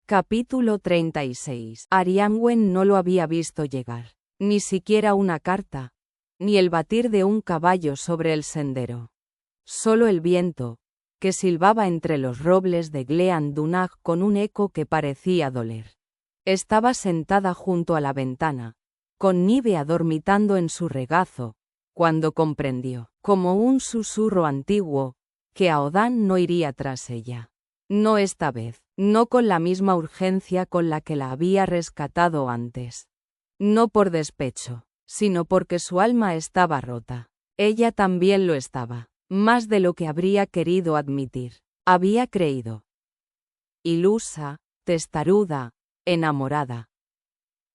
Capítulo 36. Arianwen no lo había visto llegar, ni siquiera una carta, ni el batir de un caballo sobre el sendero. Solo el viento, que silbaba entre los robles de Glean Dunag con un eco que parecía doler. Estaba sentada junto a la ventana, con Nivea dormitando en su regazo, cuando comprendió, como un susurro antiguo, que Aodan no iría tras ella. No esta vez, no con la misma urgencia con la que la había rescatado antes. No por despecho, sino porque su alma estaba rota. Ella también lo estaba, más de lo que habría querido admitir. Había creído, ilusa, testaruda, enamorada,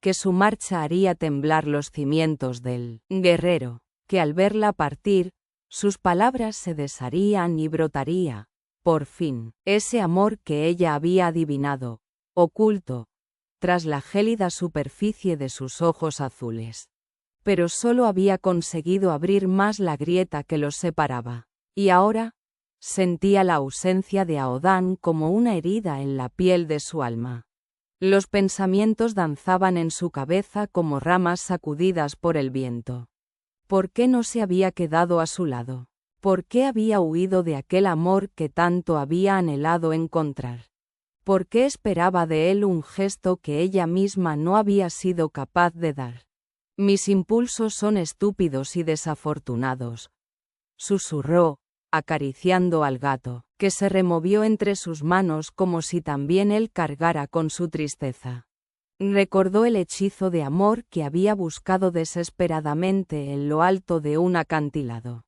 que su marcha haría temblar los cimientos del guerrero, que al verla partir, sus palabras se desharían y brotaría, por fin, ese amor que ella había adivinado, oculto, tras la gélida superficie de sus ojos azules. Pero solo había conseguido abrir más la grieta que los separaba, y ahora, sentía la ausencia de Aodan como una herida en la piel de su alma. Los pensamientos danzaban en su cabeza como ramas sacudidas por el viento. ¿Por qué no se había quedado a su lado? ¿Por qué había huido de aquel amor que tanto había anhelado encontrar? ¿Por qué esperaba de él un gesto que ella misma no había sido capaz de dar? Mis impulsos son estúpidos y desafortunados, susurró, acariciando al gato, que se removió entre sus manos como si también él cargara con su tristeza. Recordó el hechizo de amor que había buscado desesperadamente en lo alto de un acantilado.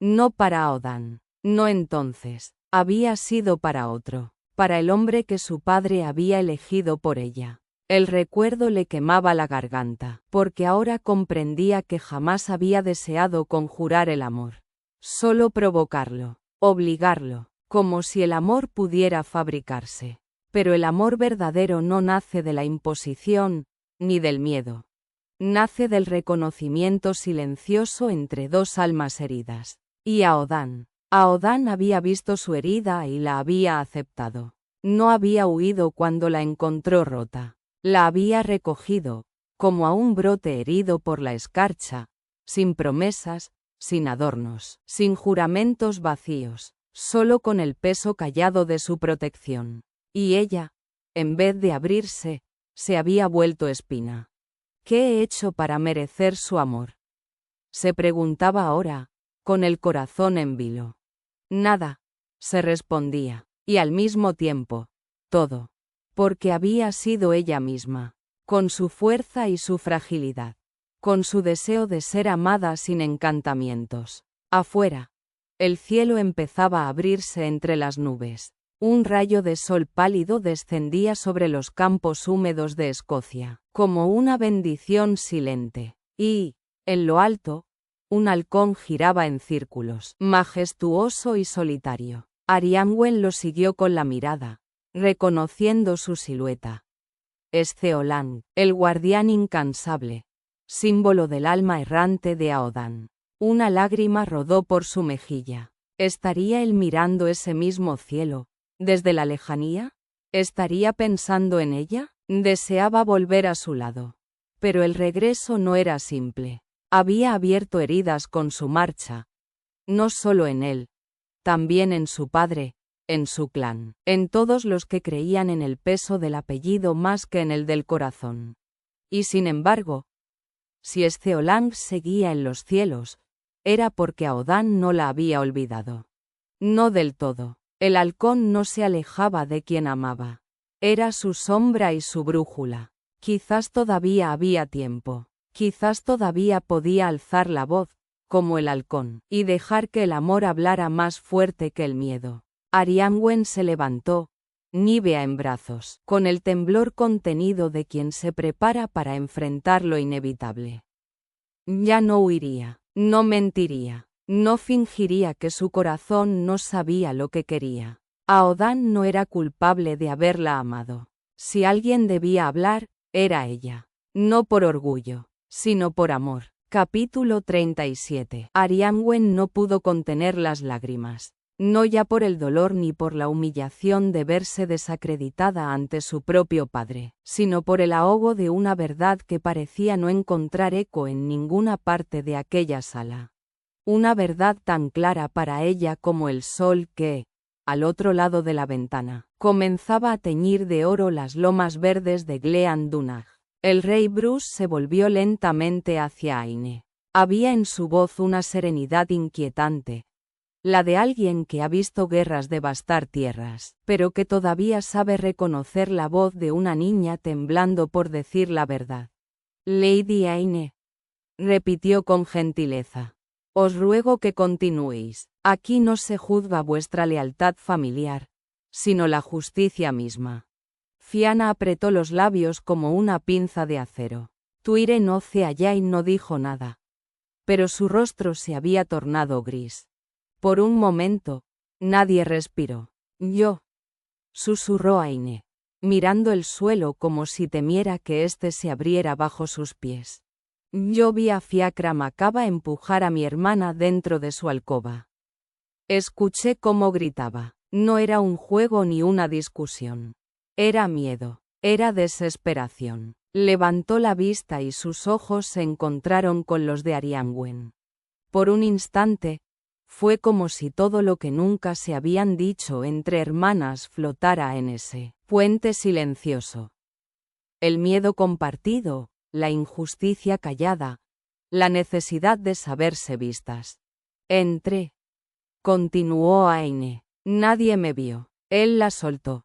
No para Aodan, no entonces, había sido para otro, para el hombre que su padre había elegido por ella. El recuerdo le quemaba la garganta, porque ahora comprendía que jamás había deseado conjurar el amor. Solo provocarlo, obligarlo, como si el amor pudiera fabricarse. Pero el amor verdadero no nace de la imposición, ni del miedo. Nace del reconocimiento silencioso entre dos almas heridas. Y Aodan había visto su herida y la había aceptado. No había huido cuando la encontró rota. La había recogido, como a un brote herido por la escarcha, sin promesas, sin adornos, sin juramentos vacíos, solo con el peso callado de su protección. Y ella, en vez de abrirse, se había vuelto espina. ¿Qué he hecho para merecer su amor?, se preguntaba ahora, con el corazón en vilo. Nada, se respondía, y al mismo tiempo, todo. Porque había sido ella misma, con su fuerza y su fragilidad, con su deseo de ser amada sin encantamientos. Afuera, el cielo empezaba a abrirse entre las nubes. Un rayo de sol pálido descendía sobre los campos húmedos de Escocia, como una bendición silente. Y, en lo alto, un halcón giraba en círculos, majestuoso y solitario. Arianwen lo siguió con la mirada, reconociendo su silueta. Stheolang, el guardián incansable, símbolo del alma errante de Aodan. Una lágrima rodó por su mejilla. ¿Estaría él mirando ese mismo cielo, desde la lejanía? ¿Estaría pensando en ella? Deseaba volver a su lado. Pero el regreso no era simple. Había abierto heridas con su marcha. No solo en él, también en su padre, en su clan, en todos los que creían en el peso del apellido más que en el del corazón. Y sin embargo, si Stheolang seguía en los cielos, era porque Aodan no la había olvidado. No del todo. El halcón no se alejaba de quien amaba. Era su sombra y su brújula. Quizás todavía había tiempo. Quizás todavía podía alzar la voz, como el halcón, y dejar que el amor hablara más fuerte que el miedo. Arianwen se levantó, Nivea en brazos, con el temblor contenido de quien se prepara para enfrentar lo inevitable. Ya no huiría, no mentiría, no fingiría que su corazón no sabía lo que quería. Aodan no era culpable de haberla amado. Si alguien debía hablar, era ella. No por orgullo, sino por amor. Capítulo 37. Arianwen no pudo contener las lágrimas. No ya por el dolor ni por la humillación de verse desacreditada ante su propio padre, sino por el ahogo de una verdad que parecía no encontrar eco en ninguna parte de aquella sala. Una verdad tan clara para ella como el sol que, al otro lado de la ventana, comenzaba a teñir de oro las lomas verdes de Glean Dunaj. El rey Bruce se volvió lentamente hacia Aine. Había en su voz una serenidad inquietante, la de alguien que ha visto guerras devastar tierras, pero que todavía sabe reconocer la voz de una niña temblando por decir la verdad. Lady Aine, repitió con gentileza, os ruego que continuéis. Aquí no se juzga vuestra lealtad familiar, sino la justicia misma. Fianna apretó los labios como una pinza de acero. Tuire no Ceallai no dijo nada, pero su rostro se había tornado gris. Por un momento, nadie respiró. Yo, susurró Aine, mirando el suelo como si temiera que éste se abriera bajo sus pies. Yo vi a Fiacra Macaba empujar a mi hermana dentro de su alcoba. Escuché cómo gritaba. No era un juego ni una discusión. Era miedo, era desesperación. Levantó la vista y sus ojos se encontraron con los de Arianwen. Por un instante, fue como si todo lo que nunca se habían dicho entre hermanas flotara en ese puente silencioso. El miedo compartido, la injusticia callada, la necesidad de saberse vistas. Entré, continuó Aine. Nadie me vio. Él la soltó.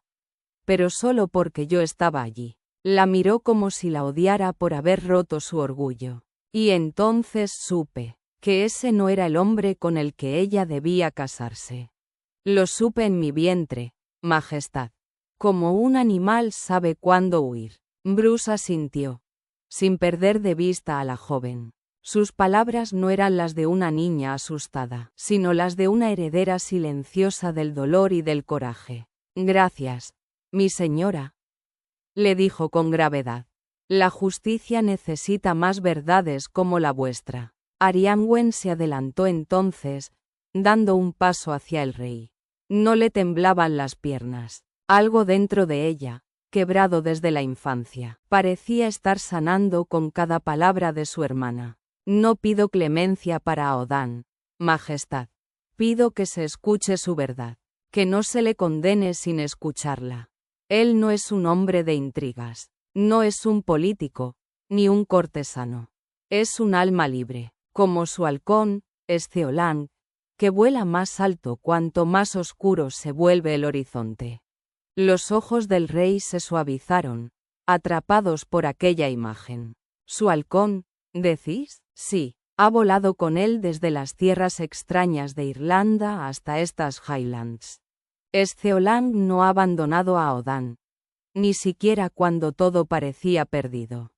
Pero solo porque yo estaba allí. La miró como si la odiara por haber roto su orgullo. Y entonces supe que ese no era el hombre con el que ella debía casarse. Lo supe en mi vientre, Majestad. Como un animal sabe cuándo huir. Bruce asintió, sin perder de vista a la joven. Sus palabras no eran las de una niña asustada, sino las de una heredera silenciosa del dolor y del coraje. Gracias, mi señora, le dijo con gravedad. La justicia necesita más verdades como la vuestra. Arianwen se adelantó entonces, dando un paso hacia el rey. No le temblaban las piernas. Algo dentro de ella, quebrado desde la infancia, parecía estar sanando con cada palabra de su hermana. No pido clemencia para Aodan, Majestad. Pido que se escuche su verdad, que no se le condene sin escucharla. Él no es un hombre de intrigas, no es un político, ni un cortesano. Es un alma libre, como su halcón, Stheolang, que vuela más alto cuanto más oscuro se vuelve el horizonte. Los ojos del rey se suavizaron, atrapados por aquella imagen. ¿Su halcón, decís? Sí, ha volado con él desde las tierras extrañas de Irlanda hasta estas Highlands. Stheolang no ha abandonado a Aodan, ni siquiera cuando todo parecía perdido.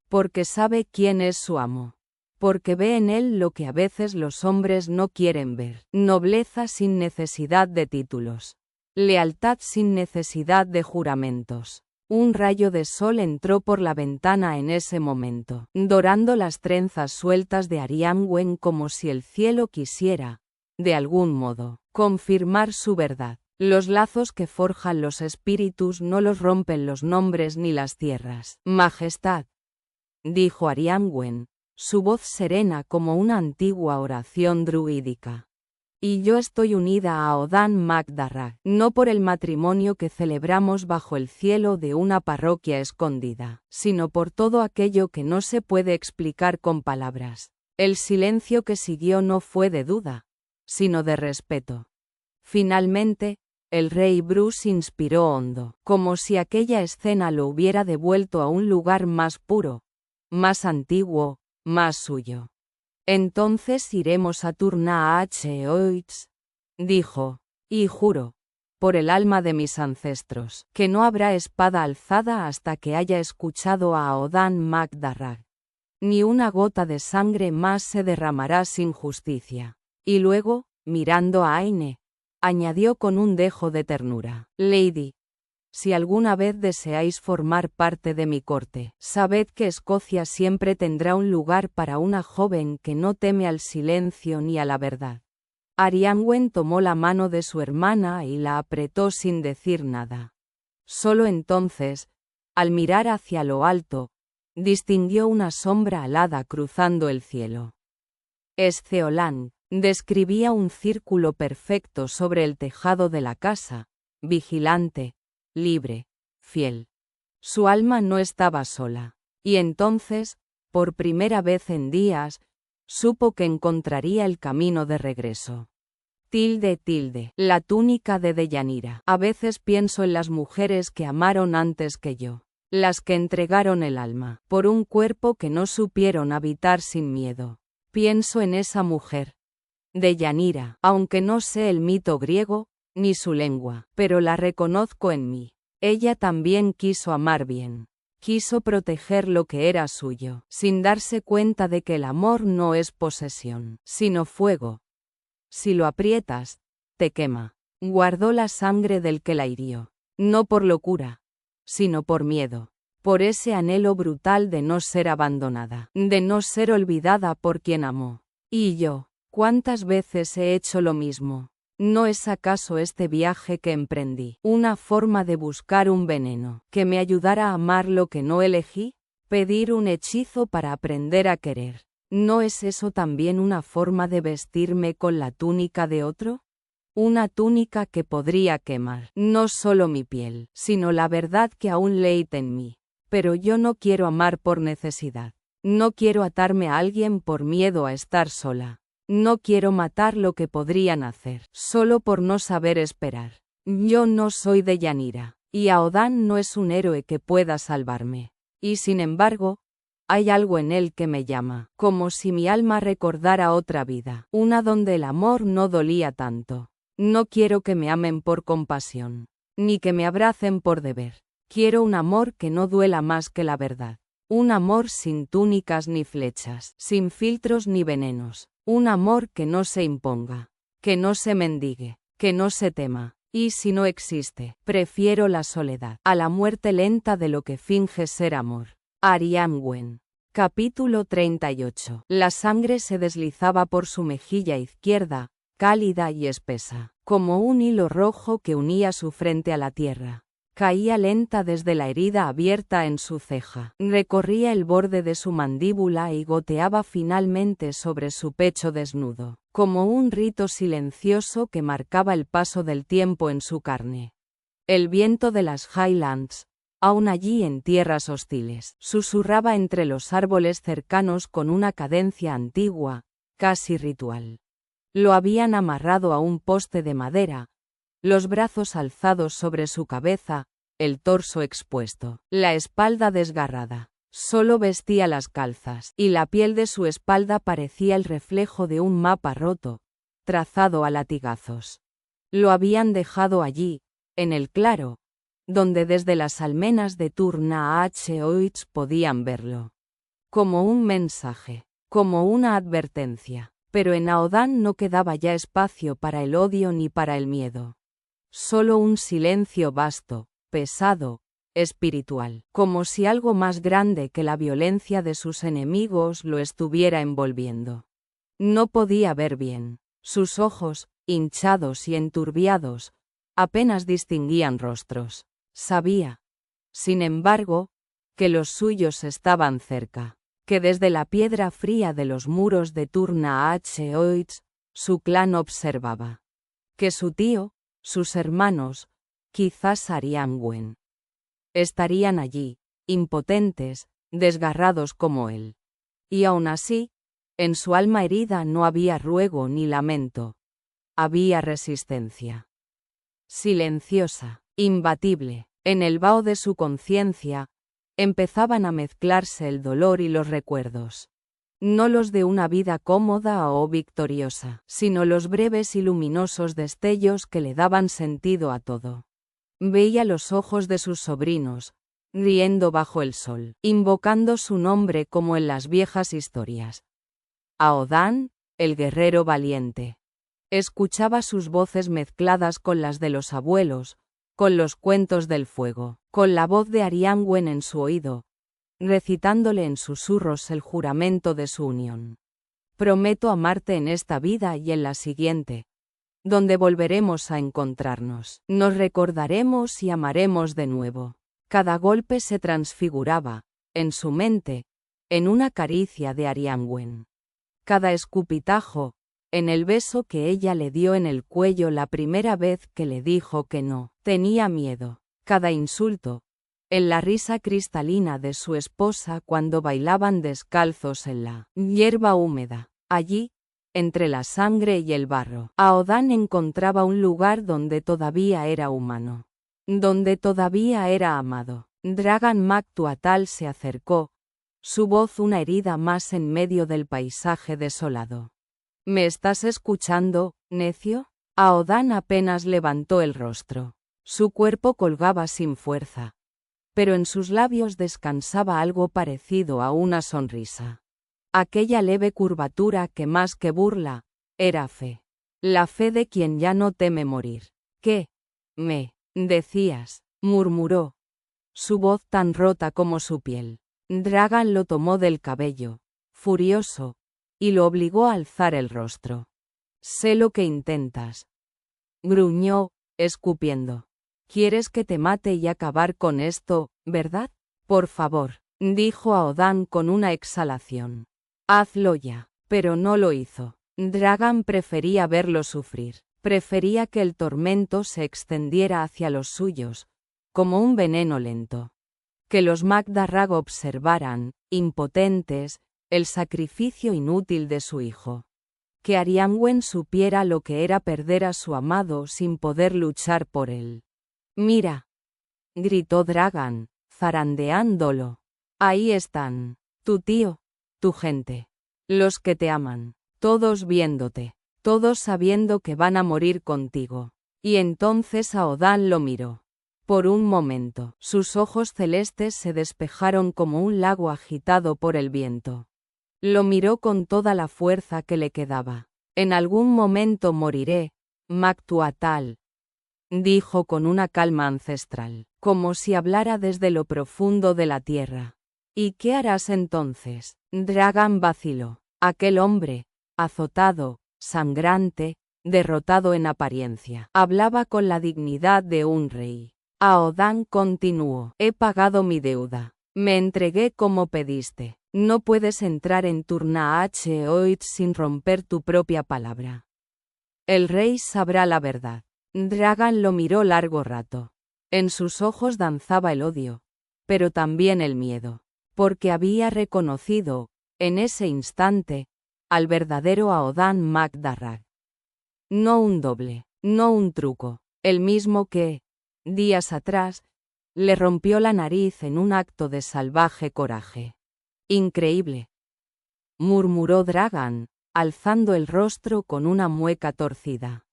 Porque sabe quién es su amo. Porque ve en él lo que a veces los hombres no quieren ver. Nobleza sin necesidad de títulos. Lealtad sin necesidad de juramentos. Un rayo de sol entró por la ventana en ese momento, dorando las trenzas sueltas de Arianwen como si el cielo quisiera, de algún modo, confirmar su verdad. Los lazos que forjan los espíritus no los rompen los nombres ni las tierras. Majestad, dijo Arianwen, su voz serena como una antigua oración druídica. Y yo estoy unida a Aodan Magdarrag, no por el matrimonio que celebramos bajo el cielo de una parroquia escondida, sino por todo aquello que no se puede explicar con palabras. El silencio que siguió no fue de duda, sino de respeto. Finalmente, el rey Bruce inspiró hondo, como si aquella escena lo hubiera devuelto a un lugar más puro, más antiguo, más suyo. Entonces iremos a Turna H. Oits, dijo, y juro, por el alma de mis ancestros, que no habrá espada alzada hasta que haya escuchado a Aodan Magdarrag. Ni una gota de sangre más se derramará sin justicia. Y luego, mirando a Aine, añadió con un dejo de ternura, Lady, Si alguna vez deseáis formar parte de mi corte, sabed que Escocia siempre tendrá un lugar para una joven que no teme al silencio ni a la verdad. Arianwen tomó la mano de su hermana y la apretó sin decir nada. Solo entonces, al mirar hacia lo alto, distinguió una sombra alada cruzando el cielo. Esceolán describía un círculo perfecto sobre el tejado de la casa, vigilante, libre, fiel. Su alma no estaba sola, y entonces, por primera vez en días, supo que encontraría el camino de regreso. La túnica de Deyanira. A veces pienso en las mujeres que amaron antes que yo, las que entregaron el alma por un cuerpo que no supieron habitar sin miedo. Pienso en esa mujer, Deyanira, aunque no sé el mito griego, ni su lengua, pero la reconozco en mí. Ella también quiso amar bien. Quiso proteger lo que era suyo, sin darse cuenta de que el amor no es posesión, sino fuego. Si lo aprietas, te quema. Guardó la sangre del que la hirió, no por locura, sino por miedo, por ese anhelo brutal de no ser abandonada, de no ser olvidada por quien amó. Y yo, ¿cuántas veces he hecho lo mismo? ¿No es acaso este viaje que emprendí una forma de buscar un veneno que me ayudara a amar lo que no elegí? ¿Pedir un hechizo para aprender a querer? ¿No es eso también una forma de vestirme con la túnica de otro? Una túnica que podría quemar no solo mi piel, sino la verdad que aún leite en mí. Pero yo no quiero amar por necesidad. No quiero atarme a alguien por miedo a estar sola. No quiero matar lo que podrían hacer, solo por no saber esperar. Yo no soy Deyanira, y Aodan no es un héroe que pueda salvarme. Y sin embargo, hay algo en él que me llama, como si mi alma recordara otra vida, una donde el amor no dolía tanto. No quiero que me amen por compasión, ni que me abracen por deber. Quiero un amor que no duela más que la verdad. Un amor sin túnicas ni flechas, sin filtros ni venenos. Un amor que no se imponga, que no se mendigue, que no se tema. Y si no existe, prefiero la soledad a la muerte lenta de lo que finge ser amor. Arianwen. Capítulo 38. La sangre se deslizaba por su mejilla izquierda, cálida y espesa, como un hilo rojo que unía su frente a la tierra. Caía lenta desde la herida abierta en su ceja, recorría el borde de su mandíbula y goteaba finalmente sobre su pecho desnudo, como un rito silencioso que marcaba el paso del tiempo en su carne. El viento de las Highlands, aún allí en tierras hostiles, susurraba entre los árboles cercanos con una cadencia antigua, casi ritual. Lo habían amarrado a un poste de madera, los brazos alzados sobre su cabeza, el torso expuesto, la espalda desgarrada. Solo vestía las calzas, y la piel de su espalda parecía el reflejo de un mapa roto, trazado a latigazos. Lo habían dejado allí, en el claro, donde desde las almenas de Turna H. Oits podían verlo. Como un mensaje, como una advertencia. Pero en Aodan no quedaba ya espacio para el odio ni para el miedo. Solo un silencio vasto, pesado, espiritual, como si algo más grande que la violencia de sus enemigos lo estuviera envolviendo. No podía ver bien. Sus ojos, hinchados y enturbiados, apenas distinguían rostros. Sabía, sin embargo, que los suyos estaban cerca, que desde la piedra fría de los muros de Turna H. Oits, su clan observaba. Que su tío, sus hermanos, quizás Arianwen, estarían allí, impotentes, desgarrados como él. Y aún así, en su alma herida no había ruego ni lamento. Había resistencia. Silenciosa, imbatible, en el vaho de su conciencia, empezaban a mezclarse el dolor y los recuerdos. No los de una vida cómoda o victoriosa, sino los breves y luminosos destellos que le daban sentido a todo. Veía los ojos de sus sobrinos, riendo bajo el sol, invocando su nombre como en las viejas historias. Aodan, el guerrero valiente. Escuchaba sus voces mezcladas con las de los abuelos, con los cuentos del fuego, con la voz de Arianwen en su oído, recitándole en susurros el juramento de su unión. Prometo amarte en esta vida y en la siguiente, donde volveremos a encontrarnos. Nos recordaremos y amaremos de nuevo. Cada golpe se transfiguraba, en su mente, en una caricia de Arianwen. Cada escupitajo, en el beso que ella le dio en el cuello la primera vez que le dijo que no tenía miedo. Cada insulto, en la risa cristalina de su esposa cuando bailaban descalzos en la hierba húmeda. Allí, entre la sangre y el barro, Aodan encontraba un lugar donde todavía era humano, donde todavía era amado. Dragan Mac Tuatal se acercó, su voz una herida más en medio del paisaje desolado. ¿Me estás escuchando, necio? Aodan apenas levantó el rostro. Su cuerpo colgaba sin fuerza, pero en sus labios descansaba algo parecido a una sonrisa. Aquella leve curvatura que más que burla, era fe. La fe de quien ya no teme morir. ¿Qué me decías?, murmuró, su voz tan rota como su piel. Dragan lo tomó del cabello, furioso, y lo obligó a alzar el rostro. Sé lo que intentas, gruñó, escupiendo. ¿Quieres que te mate y acabar con esto, verdad? Por favor, dijo Aodan con una exhalación. Hazlo ya. Pero no lo hizo. Dragan prefería verlo sufrir. Prefería que el tormento se extendiera hacia los suyos, como un veneno lento. Que los Magdarrag observaran, impotentes, el sacrificio inútil de su hijo. Que Arianwen supiera lo que era perder a su amado sin poder luchar por él. Mira, gritó Dragan, zarandeándolo. Ahí están, tu tío, tu gente, los que te aman, todos viéndote, todos sabiendo que van a morir contigo. Y entonces Aodan lo miró. Por un momento, sus ojos celestes se despejaron como un lago agitado por el viento. Lo miró con toda la fuerza que le quedaba. En algún momento moriré, Mac Tuatal, dijo con una calma ancestral, como si hablara desde lo profundo de la tierra. ¿Y qué harás entonces? Dragan vaciló. Aquel hombre, azotado, sangrante, derrotado en apariencia, hablaba con la dignidad de un rey. Aodan continuó. He pagado mi deuda. Me entregué como pediste. No puedes entrar en Turnaach Oit sin romper tu propia palabra. El rey sabrá la verdad. Dragan lo miró largo rato. En sus ojos danzaba el odio, pero también el miedo, porque había reconocido, en ese instante, al verdadero Aodan Magdarrag. No un doble, no un truco, el mismo que, días atrás, le rompió la nariz en un acto de salvaje coraje. Increíble, murmuró Dragan, alzando el rostro con una mueca torcida.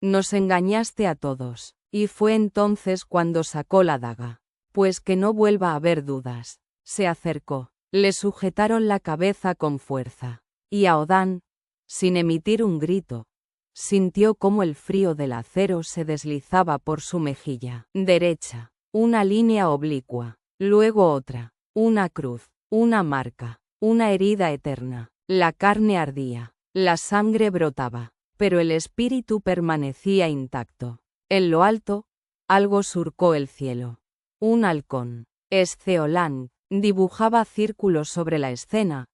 Nos engañaste a todos, y fue entonces cuando sacó la daga. Pues que no vuelva a haber dudas. Se acercó, le sujetaron la cabeza con fuerza, y Aodan, sin emitir un grito, sintió cómo el frío del acero se deslizaba por su mejilla derecha, una línea oblicua, luego otra, una cruz, una marca, una herida eterna. La carne ardía, la sangre brotaba, pero el espíritu permanecía intacto. En lo alto, algo surcó el cielo. Un halcón, Esceolan, dibujaba círculos sobre la escena,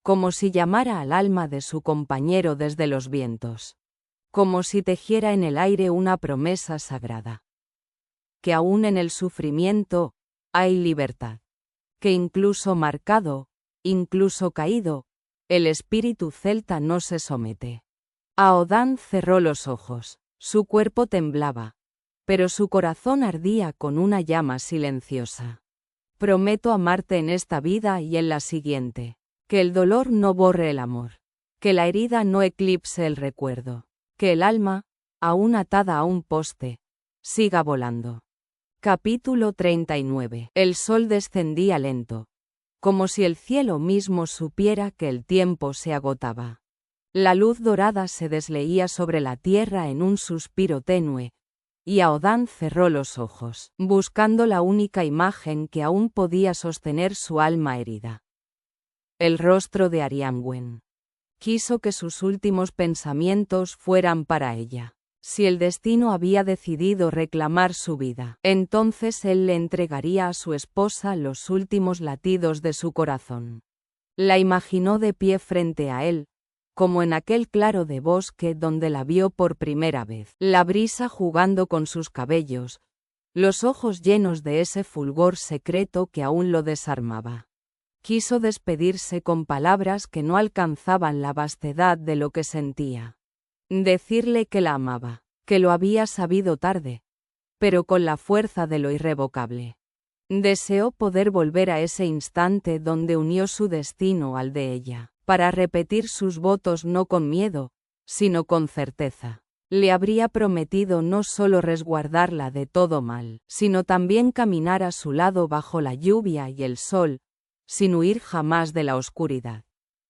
como si llamara al alma de su compañero desde los vientos. Como si tejiera en el aire una promesa sagrada. Que aún en el sufrimiento, hay libertad. Que incluso marcado, incluso caído, el espíritu celta no se somete. Aodan cerró los ojos, su cuerpo temblaba, pero su corazón ardía con una llama silenciosa. Prometo amarte en esta vida y en la siguiente. Que el dolor no borre el amor. Que la herida no eclipse el recuerdo. Que el alma, aún atada a un poste, siga volando. Capítulo 39. El sol descendía lento, como si el cielo mismo supiera que el tiempo se agotaba. La luz dorada se desleía sobre la tierra en un suspiro tenue, y Aodan cerró los ojos, buscando la única imagen que aún podía sostener su alma herida. El rostro de Arianwen. Quiso que sus últimos pensamientos fueran para ella. Si el destino había decidido reclamar su vida, entonces él le entregaría a su esposa los últimos latidos de su corazón. La imaginó de pie frente a él, como en aquel claro de bosque donde la vio por primera vez, la brisa jugando con sus cabellos, los ojos llenos de ese fulgor secreto que aún lo desarmaba. Quiso despedirse con palabras que no alcanzaban la vastedad de lo que sentía. Decirle que la amaba, que lo había sabido tarde, pero con la fuerza de lo irrevocable. Deseó poder volver a ese instante donde unió su destino al de ella, para repetir sus votos no con miedo, sino con certeza. Le habría prometido no solo resguardarla de todo mal, sino también caminar a su lado bajo la lluvia y el sol, sin huir jamás de la oscuridad.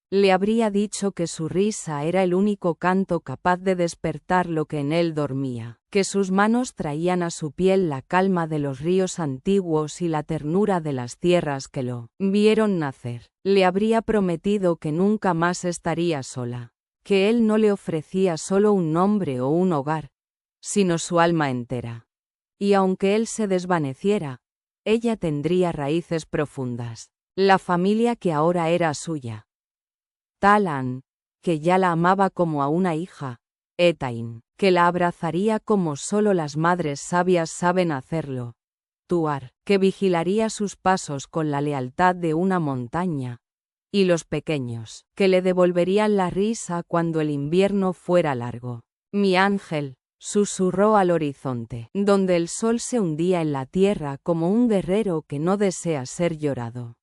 Le habría dicho que su risa era el único canto capaz de despertar lo que en él dormía, que sus manos traían a su piel la calma de los ríos antiguos y la ternura de las tierras que lo vieron nacer. Le habría prometido que nunca más estaría sola, que él no le ofrecía solo un nombre o un hogar, sino su alma entera. Y aunque él se desvaneciera, ella tendría raíces profundas, la familia que ahora era suya. Talan, que ya la amaba como a una hija, Etain, que la abrazaría como solo las madres sabias saben hacerlo, Tuar, que vigilaría sus pasos con la lealtad de una montaña, y los pequeños, que le devolverían la risa cuando el invierno fuera largo. Mi ángel, susurró al horizonte, donde el sol se hundía en la tierra como un guerrero que no desea ser llorado.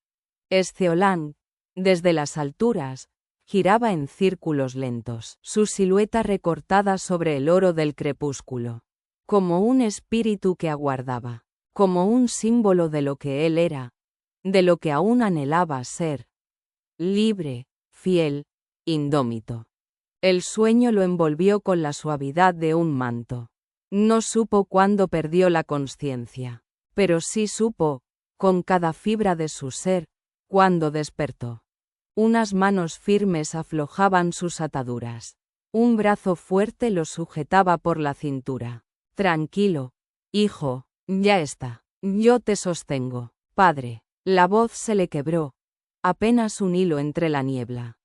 Esceolán, desde las alturas, giraba en círculos lentos, su silueta recortada sobre el oro del crepúsculo, como un espíritu que aguardaba, como un símbolo de lo que él era, de lo que aún anhelaba ser, libre, fiel, indómito. El sueño lo envolvió con la suavidad de un manto. No supo cuándo perdió la consciencia, pero sí supo, con cada fibra de su ser, cuándo despertó. Unas manos firmes aflojaban sus ataduras. Un brazo fuerte lo sujetaba por la cintura. Tranquilo, hijo, ya está. Yo te sostengo, padre. La voz se le quebró. Apenas un hilo entre la niebla.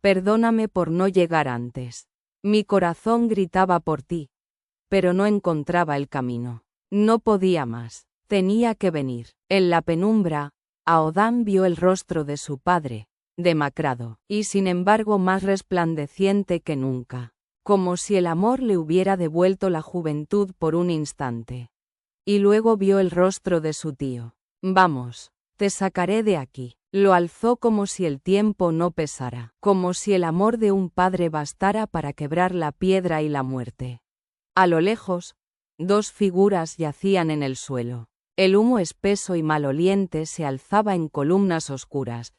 Perdóname por no llegar antes. Mi corazón gritaba por ti, pero no encontraba el camino. No podía más. Tenía que venir. En la penumbra, Aodan vio el rostro de su padre, demacrado, y sin embargo más resplandeciente que nunca, como si el amor le hubiera devuelto la juventud por un instante. Y luego vio el rostro de su tío. Vamos, te sacaré de aquí. Lo alzó como si el tiempo no pesara, como si el amor de un padre bastara para quebrar la piedra y la muerte. A lo lejos, dos figuras yacían en el suelo. El humo espeso y maloliente se alzaba en columnas oscuras,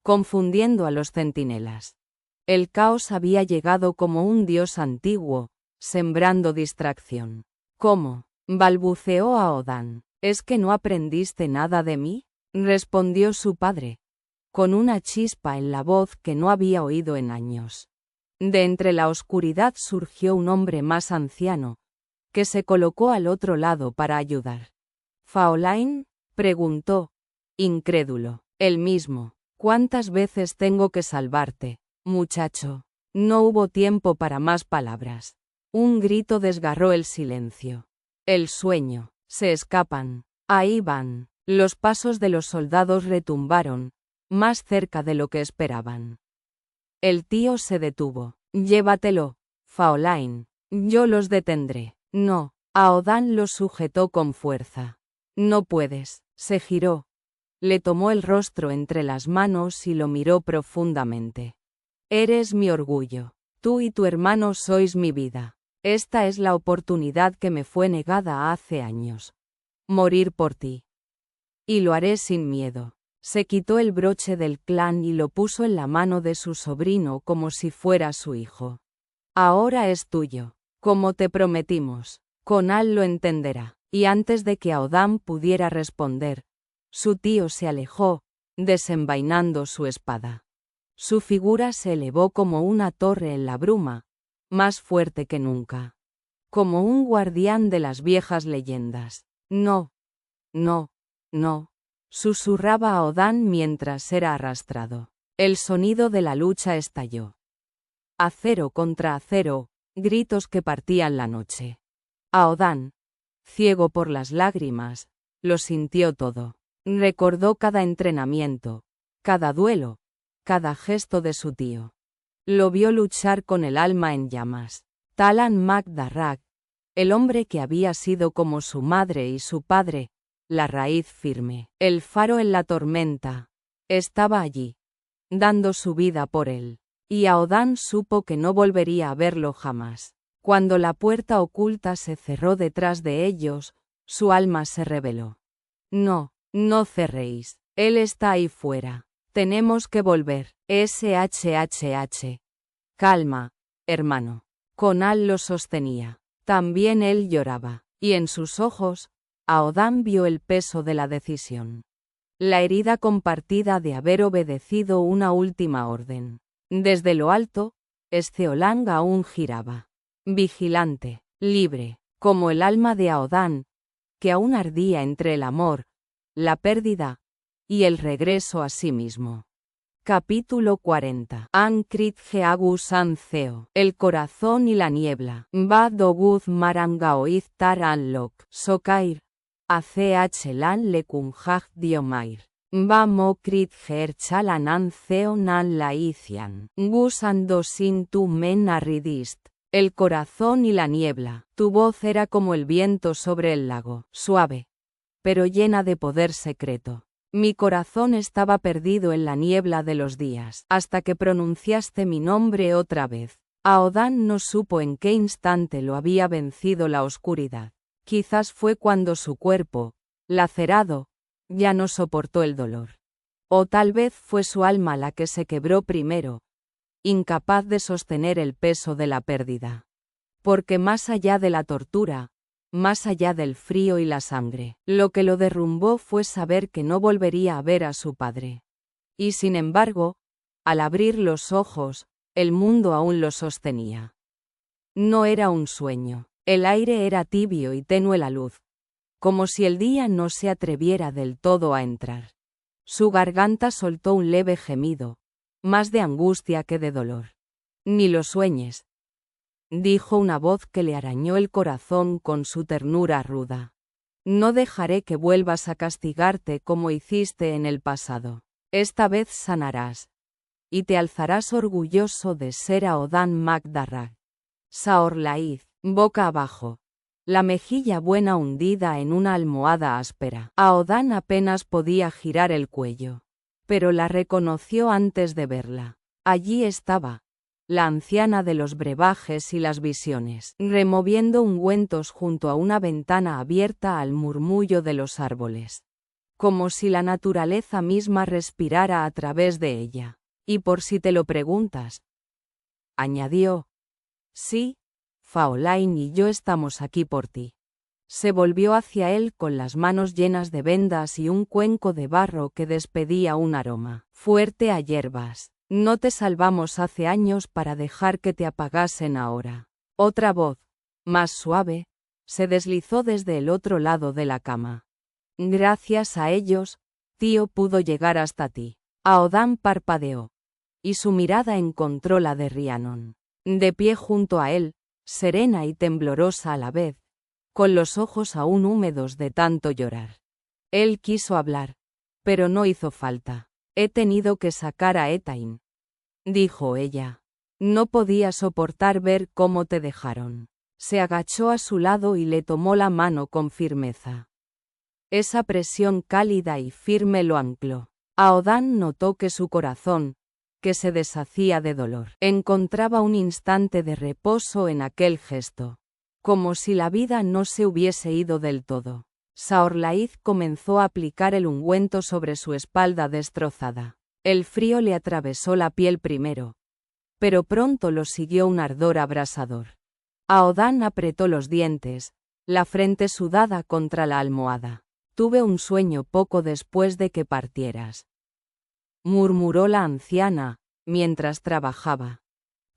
confundiendo a los centinelas. El caos había llegado como un dios antiguo, sembrando distracción. ¿Cómo?, balbuceó Aodan. ¿Es que no aprendiste nada de mí?, respondió su padre, con una chispa en la voz que no había oído en años. De entre la oscuridad surgió un hombre más anciano, que se colocó al otro lado para ayudar. ¿Faolain?, preguntó, incrédulo. El mismo. ¿Cuántas veces tengo que salvarte, muchacho? No hubo tiempo para más palabras. Un grito desgarró el silencio. El sueño. Se escapan. Ahí van. Los pasos de los soldados retumbaron, más cerca de lo que esperaban. El tío se detuvo. Llévatelo, Faolain. Yo los detendré. No. Aodan los sujetó con fuerza. No puedes. Se giró. Le tomó el rostro entre las manos y lo miró profundamente. Eres mi orgullo. Tú y tu hermano sois mi vida. Esta es la oportunidad que me fue negada hace años. Morir por ti. Y lo haré sin miedo. Se quitó el broche del clan y lo puso en la mano de su sobrino como si fuera su hijo. Ahora es tuyo, como te prometimos. Conal lo entenderá. Y antes de que Aodán pudiera responder, su tío se alejó, desenvainando su espada. Su figura se elevó como una torre en la bruma, más fuerte que nunca. Como un guardián de las viejas leyendas. No, no, no, susurraba Aodán mientras era arrastrado. El sonido de la lucha estalló. Acero contra acero, gritos que partían la noche. Aodán, ciego por las lágrimas, lo sintió todo. Recordó cada entrenamiento, cada duelo, cada gesto de su tío. Lo vio luchar con el alma en llamas. Talan Mac Darrach, el hombre que había sido como su madre y su padre, la raíz firme, el faro en la tormenta, estaba allí, dando su vida por él. Y Aodán supo que no volvería a verlo jamás. Cuando la puerta oculta se cerró detrás de ellos, su alma se rebeló. No, no cerréis. Él está ahí fuera. Tenemos que volver. SHHH. Calma, hermano. Conal lo sostenía. También él lloraba. Y en sus ojos, Aodán vio el peso de la decisión. La herida compartida de haber obedecido una última orden. Desde lo alto, Stheolang aún giraba. Vigilante, libre, como el alma de Aodán, que aún ardía entre el amor, la pérdida y el regreso a sí mismo. Capítulo 40. Ankrit Geagus Anceo. El corazón y la niebla. Va Doguz Marangaoiz Tar Anlok. Sokair. ACH Lan Lekunjaj Diomair. Va Mokrit Ger Chalan Anceo Nan Laician. Gusando sin tu men arridist. El corazón y la niebla. Tu voz era como el viento sobre el lago, suave, pero llena de poder secreto. Mi corazón estaba perdido en la niebla de los días, hasta que pronunciaste mi nombre otra vez. Aodán no supo en qué instante lo había vencido la oscuridad. Quizás fue cuando su cuerpo, lacerado, ya no soportó el dolor. O tal vez fue su alma la que se quebró primero, incapaz de sostener el peso de la pérdida. Porque más allá de la tortura, más allá del frío y la sangre, lo que lo derrumbó fue saber que no volvería a ver a su padre. Y sin embargo, al abrir los ojos, el mundo aún lo sostenía. No era un sueño, el aire era tibio y tenue la luz, como si el día no se atreviera del todo a entrar. Su garganta soltó un leve gemido, más de angustia que de dolor. Ni lo sueñes, dijo una voz que le arañó el corazón con su ternura ruda. No dejaré que vuelvas a castigarte como hiciste en el pasado. Esta vez sanarás, y te alzarás orgulloso de ser Aodán Mac Darrach. Saorlaíz, boca abajo, la mejilla buena hundida en una almohada áspera. Aodán apenas podía girar el cuello, pero la reconoció antes de verla. Allí estaba, la anciana de los brebajes y las visiones, removiendo ungüentos junto a una ventana abierta al murmullo de los árboles. Como si la naturaleza misma respirara a través de ella. Y por si te lo preguntas, añadió, sí, Faolain y yo estamos aquí por ti. Se volvió hacia él con las manos llenas de vendas y un cuenco de barro que despedía un aroma fuerte a hierbas. No te salvamos hace años para dejar que te apagasen ahora. Otra voz, más suave, se deslizó desde el otro lado de la cama. Gracias a ellos, tío pudo llegar hasta ti. Aodán parpadeó, y su mirada encontró la de Rhiannon, de pie junto a él, serena y temblorosa a la vez, con los ojos aún húmedos de tanto llorar. Él quiso hablar, pero no hizo falta. He tenido que sacar a Etain, dijo ella. No podía soportar ver cómo te dejaron. Se agachó a su lado y le tomó la mano con firmeza. Esa presión cálida y firme lo ancló. Aodán notó que su corazón, que se deshacía de dolor, encontraba un instante de reposo en aquel gesto, como si la vida no se hubiese ido del todo. Saorlaíz comenzó a aplicar el ungüento sobre su espalda destrozada. El frío le atravesó la piel primero, pero pronto lo siguió un ardor abrasador. Aodán apretó los dientes, la frente sudada contra la almohada. Tuve un sueño poco después de que partieras, murmuró la anciana, mientras trabajaba.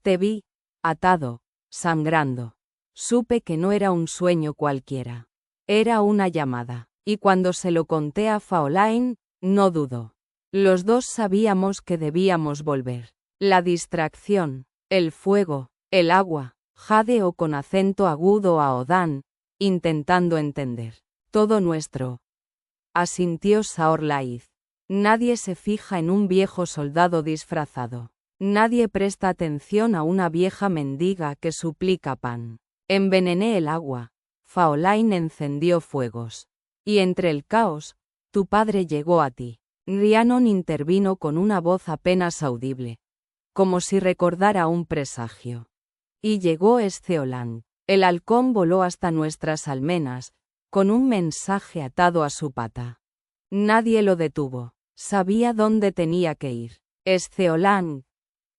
Te vi, atado, sangrando. Supe que no era un sueño cualquiera. Era una llamada, y cuando se lo conté a Faolain, no dudó. Los dos sabíamos que debíamos volver. La distracción, el fuego, el agua, jadeó con acento agudo a Odán, intentando entender. Todo nuestro, asintió Saorlaith. Nadie se fija en un viejo soldado disfrazado. Nadie presta atención a una vieja mendiga que suplica pan. Envenené el agua. Faolain encendió fuegos. Y entre el caos, tu padre llegó a ti. Rhiannon intervino con una voz apenas audible, como si recordara un presagio. Y llegó Esceolan. El halcón voló hasta nuestras almenas, con un mensaje atado a su pata. Nadie lo detuvo. Sabía dónde tenía que ir. Esceolan,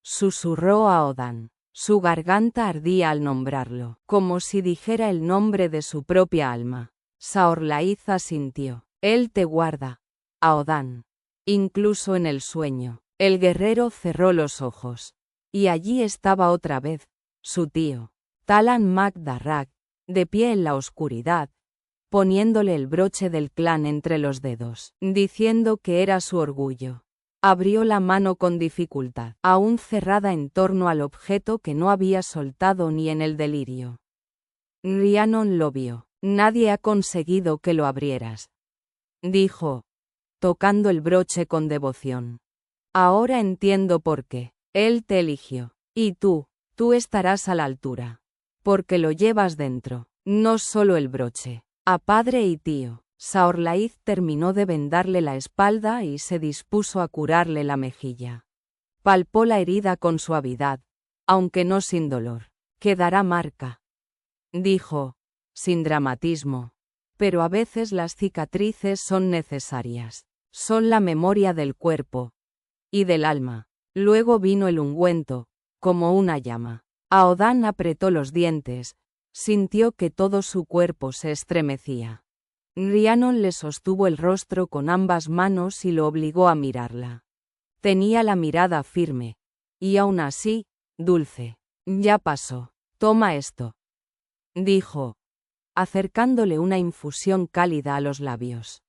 susurró a Odán. Su garganta ardía al nombrarlo, como si dijera el nombre de su propia alma. Saorlaith asintió. Él te guarda, Aodán. Incluso en el sueño. El guerrero cerró los ojos. Y allí estaba otra vez, su tío, Talan Mac Darrach, de pie en la oscuridad, poniéndole el broche del clan entre los dedos, diciendo que era su orgullo. Abrió la mano con dificultad, aún cerrada en torno al objeto que no había soltado ni en el delirio. Rhiannon lo vio. Nadie ha conseguido que lo abrieras, dijo, tocando el broche con devoción. Ahora entiendo por qué. Él te eligió. Y tú estarás a la altura. Porque lo llevas dentro, no solo el broche. A padre y tío. Saorlaith terminó de vendarle la espalda y se dispuso a curarle la mejilla. Palpó la herida con suavidad, aunque no sin dolor. Quedará marca, dijo, sin dramatismo. Pero a veces las cicatrices son necesarias. Son la memoria del cuerpo y del alma. Luego vino el ungüento, como una llama. Aodán apretó los dientes, sintió que todo su cuerpo se estremecía. Rhiannon le sostuvo el rostro con ambas manos y lo obligó a mirarla. Tenía la mirada firme, y aún así, dulce. Ya pasó. Toma esto, dijo, acercándole una infusión cálida a los labios.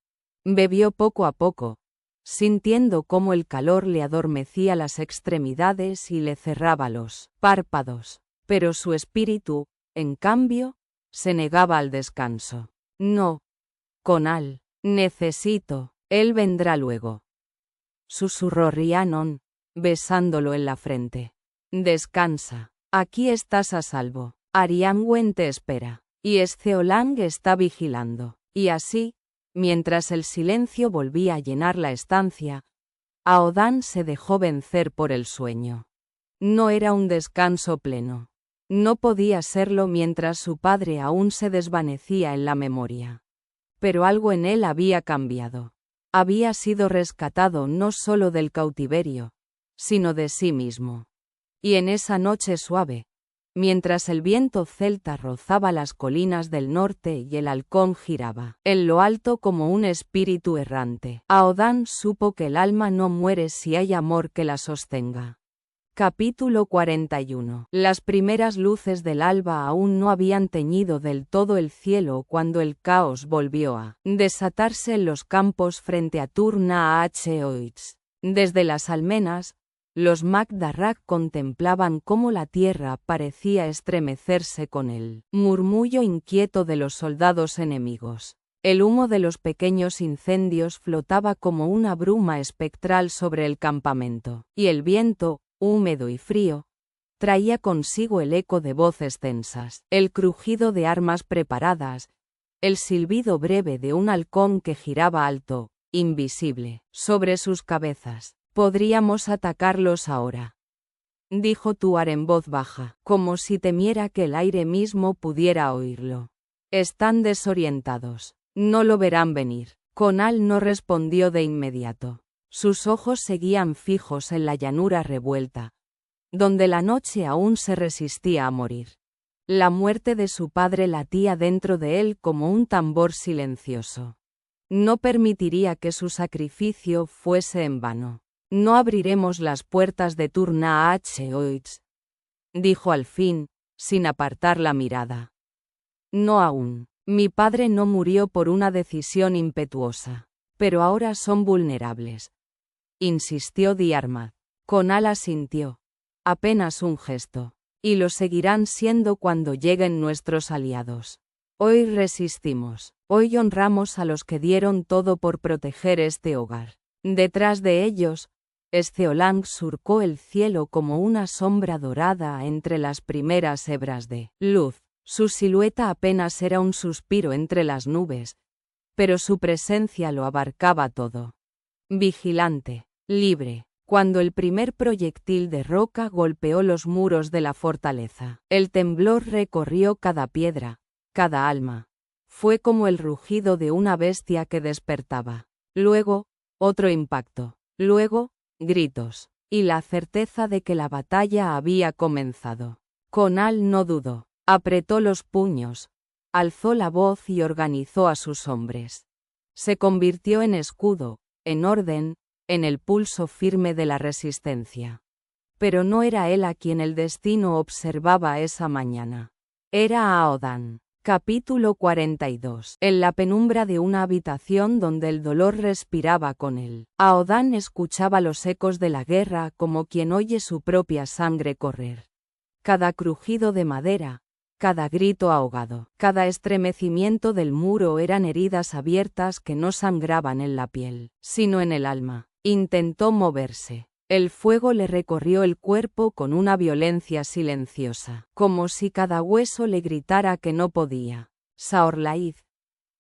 Bebió poco a poco, sintiendo cómo el calor le adormecía las extremidades y le cerraba los párpados, pero su espíritu, en cambio, se negaba al descanso. No, Conal, necesito, él vendrá luego, susurró Rhiannon, besándolo en la frente. Descansa, aquí estás a salvo. Arianwen te espera, y Esceolang está vigilando. Y así, mientras el silencio volvía a llenar la estancia, Aodán se dejó vencer por el sueño. No era un descanso pleno. No podía serlo mientras su padre aún se desvanecía en la memoria. Pero algo en él había cambiado. Había sido rescatado no solo del cautiverio, sino de sí mismo. Y en esa noche suave, mientras el viento celta rozaba las colinas del norte y el halcón giraba en lo alto como un espíritu errante, Aodán supo que el alma no muere si hay amor que la sostenga. Capítulo 41. Las primeras luces del alba aún no habían teñido del todo el cielo cuando el caos volvió a desatarse en los campos frente a Turna Oitz. Desde las almenas, los Mac Darrach contemplaban cómo la tierra parecía estremecerse con el murmullo inquieto de los soldados enemigos. El humo de los pequeños incendios flotaba como una bruma espectral sobre el campamento, y el viento, húmedo y frío, traía consigo el eco de voces tensas, el crujido de armas preparadas, el silbido breve de un halcón que giraba alto, invisible, sobre sus cabezas. Podríamos atacarlos ahora, dijo Tuar en voz baja, como si temiera que el aire mismo pudiera oírlo. Están desorientados, no lo verán venir. Conal no respondió de inmediato. Sus ojos seguían fijos en la llanura revuelta, donde la noche aún se resistía a morir. La muerte de su padre latía dentro de él como un tambor silencioso. No permitiría que su sacrificio fuese en vano. No abriremos las puertas de Turna H. Oits, dijo al fin, sin apartar la mirada. No aún. Mi padre no murió por una decisión impetuosa. Pero ahora son vulnerables, insistió Diarmid. Conal asintió. Apenas un gesto. Y lo seguirán siendo cuando lleguen nuestros aliados. Hoy resistimos. Hoy honramos a los que dieron todo por proteger este hogar. Detrás de ellos, Esceolang surcó el cielo como una sombra dorada entre las primeras hebras de luz. Su silueta apenas era un suspiro entre las nubes, pero su presencia lo abarcaba todo. Vigilante, libre. Cuando el primer proyectil de roca golpeó los muros de la fortaleza, el temblor recorrió cada piedra, cada alma. Fue como el rugido de una bestia que despertaba. Luego, otro impacto. Luego, gritos. Y la certeza de que la batalla había comenzado. Conal no dudó. Apretó los puños. Alzó la voz y organizó a sus hombres. Se convirtió en escudo, en orden, en el pulso firme de la resistencia. Pero no era él a quien el destino observaba esa mañana. Era Aodan. Capítulo 42. En la penumbra de una habitación donde el dolor respiraba con él, Aodan escuchaba los ecos de la guerra como quien oye su propia sangre correr. Cada crujido de madera, cada grito ahogado, cada estremecimiento del muro eran heridas abiertas que no sangraban en la piel, sino en el alma. Intentó moverse. El fuego le recorrió el cuerpo con una violencia silenciosa, como si cada hueso le gritara que no podía. Saorlaid,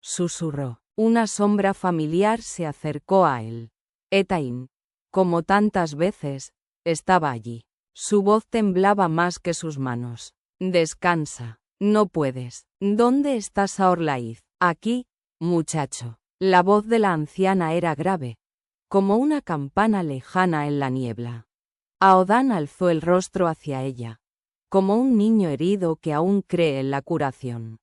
susurró. Una sombra familiar se acercó a él. Etain, como tantas veces, estaba allí. Su voz temblaba más que sus manos. Descansa. No puedes. ¿Dónde está Saorlaid? Aquí, muchacho. La voz de la anciana era grave, como una campana lejana en la niebla. Aodan alzó el rostro hacia ella, como un niño herido que aún cree en la curación.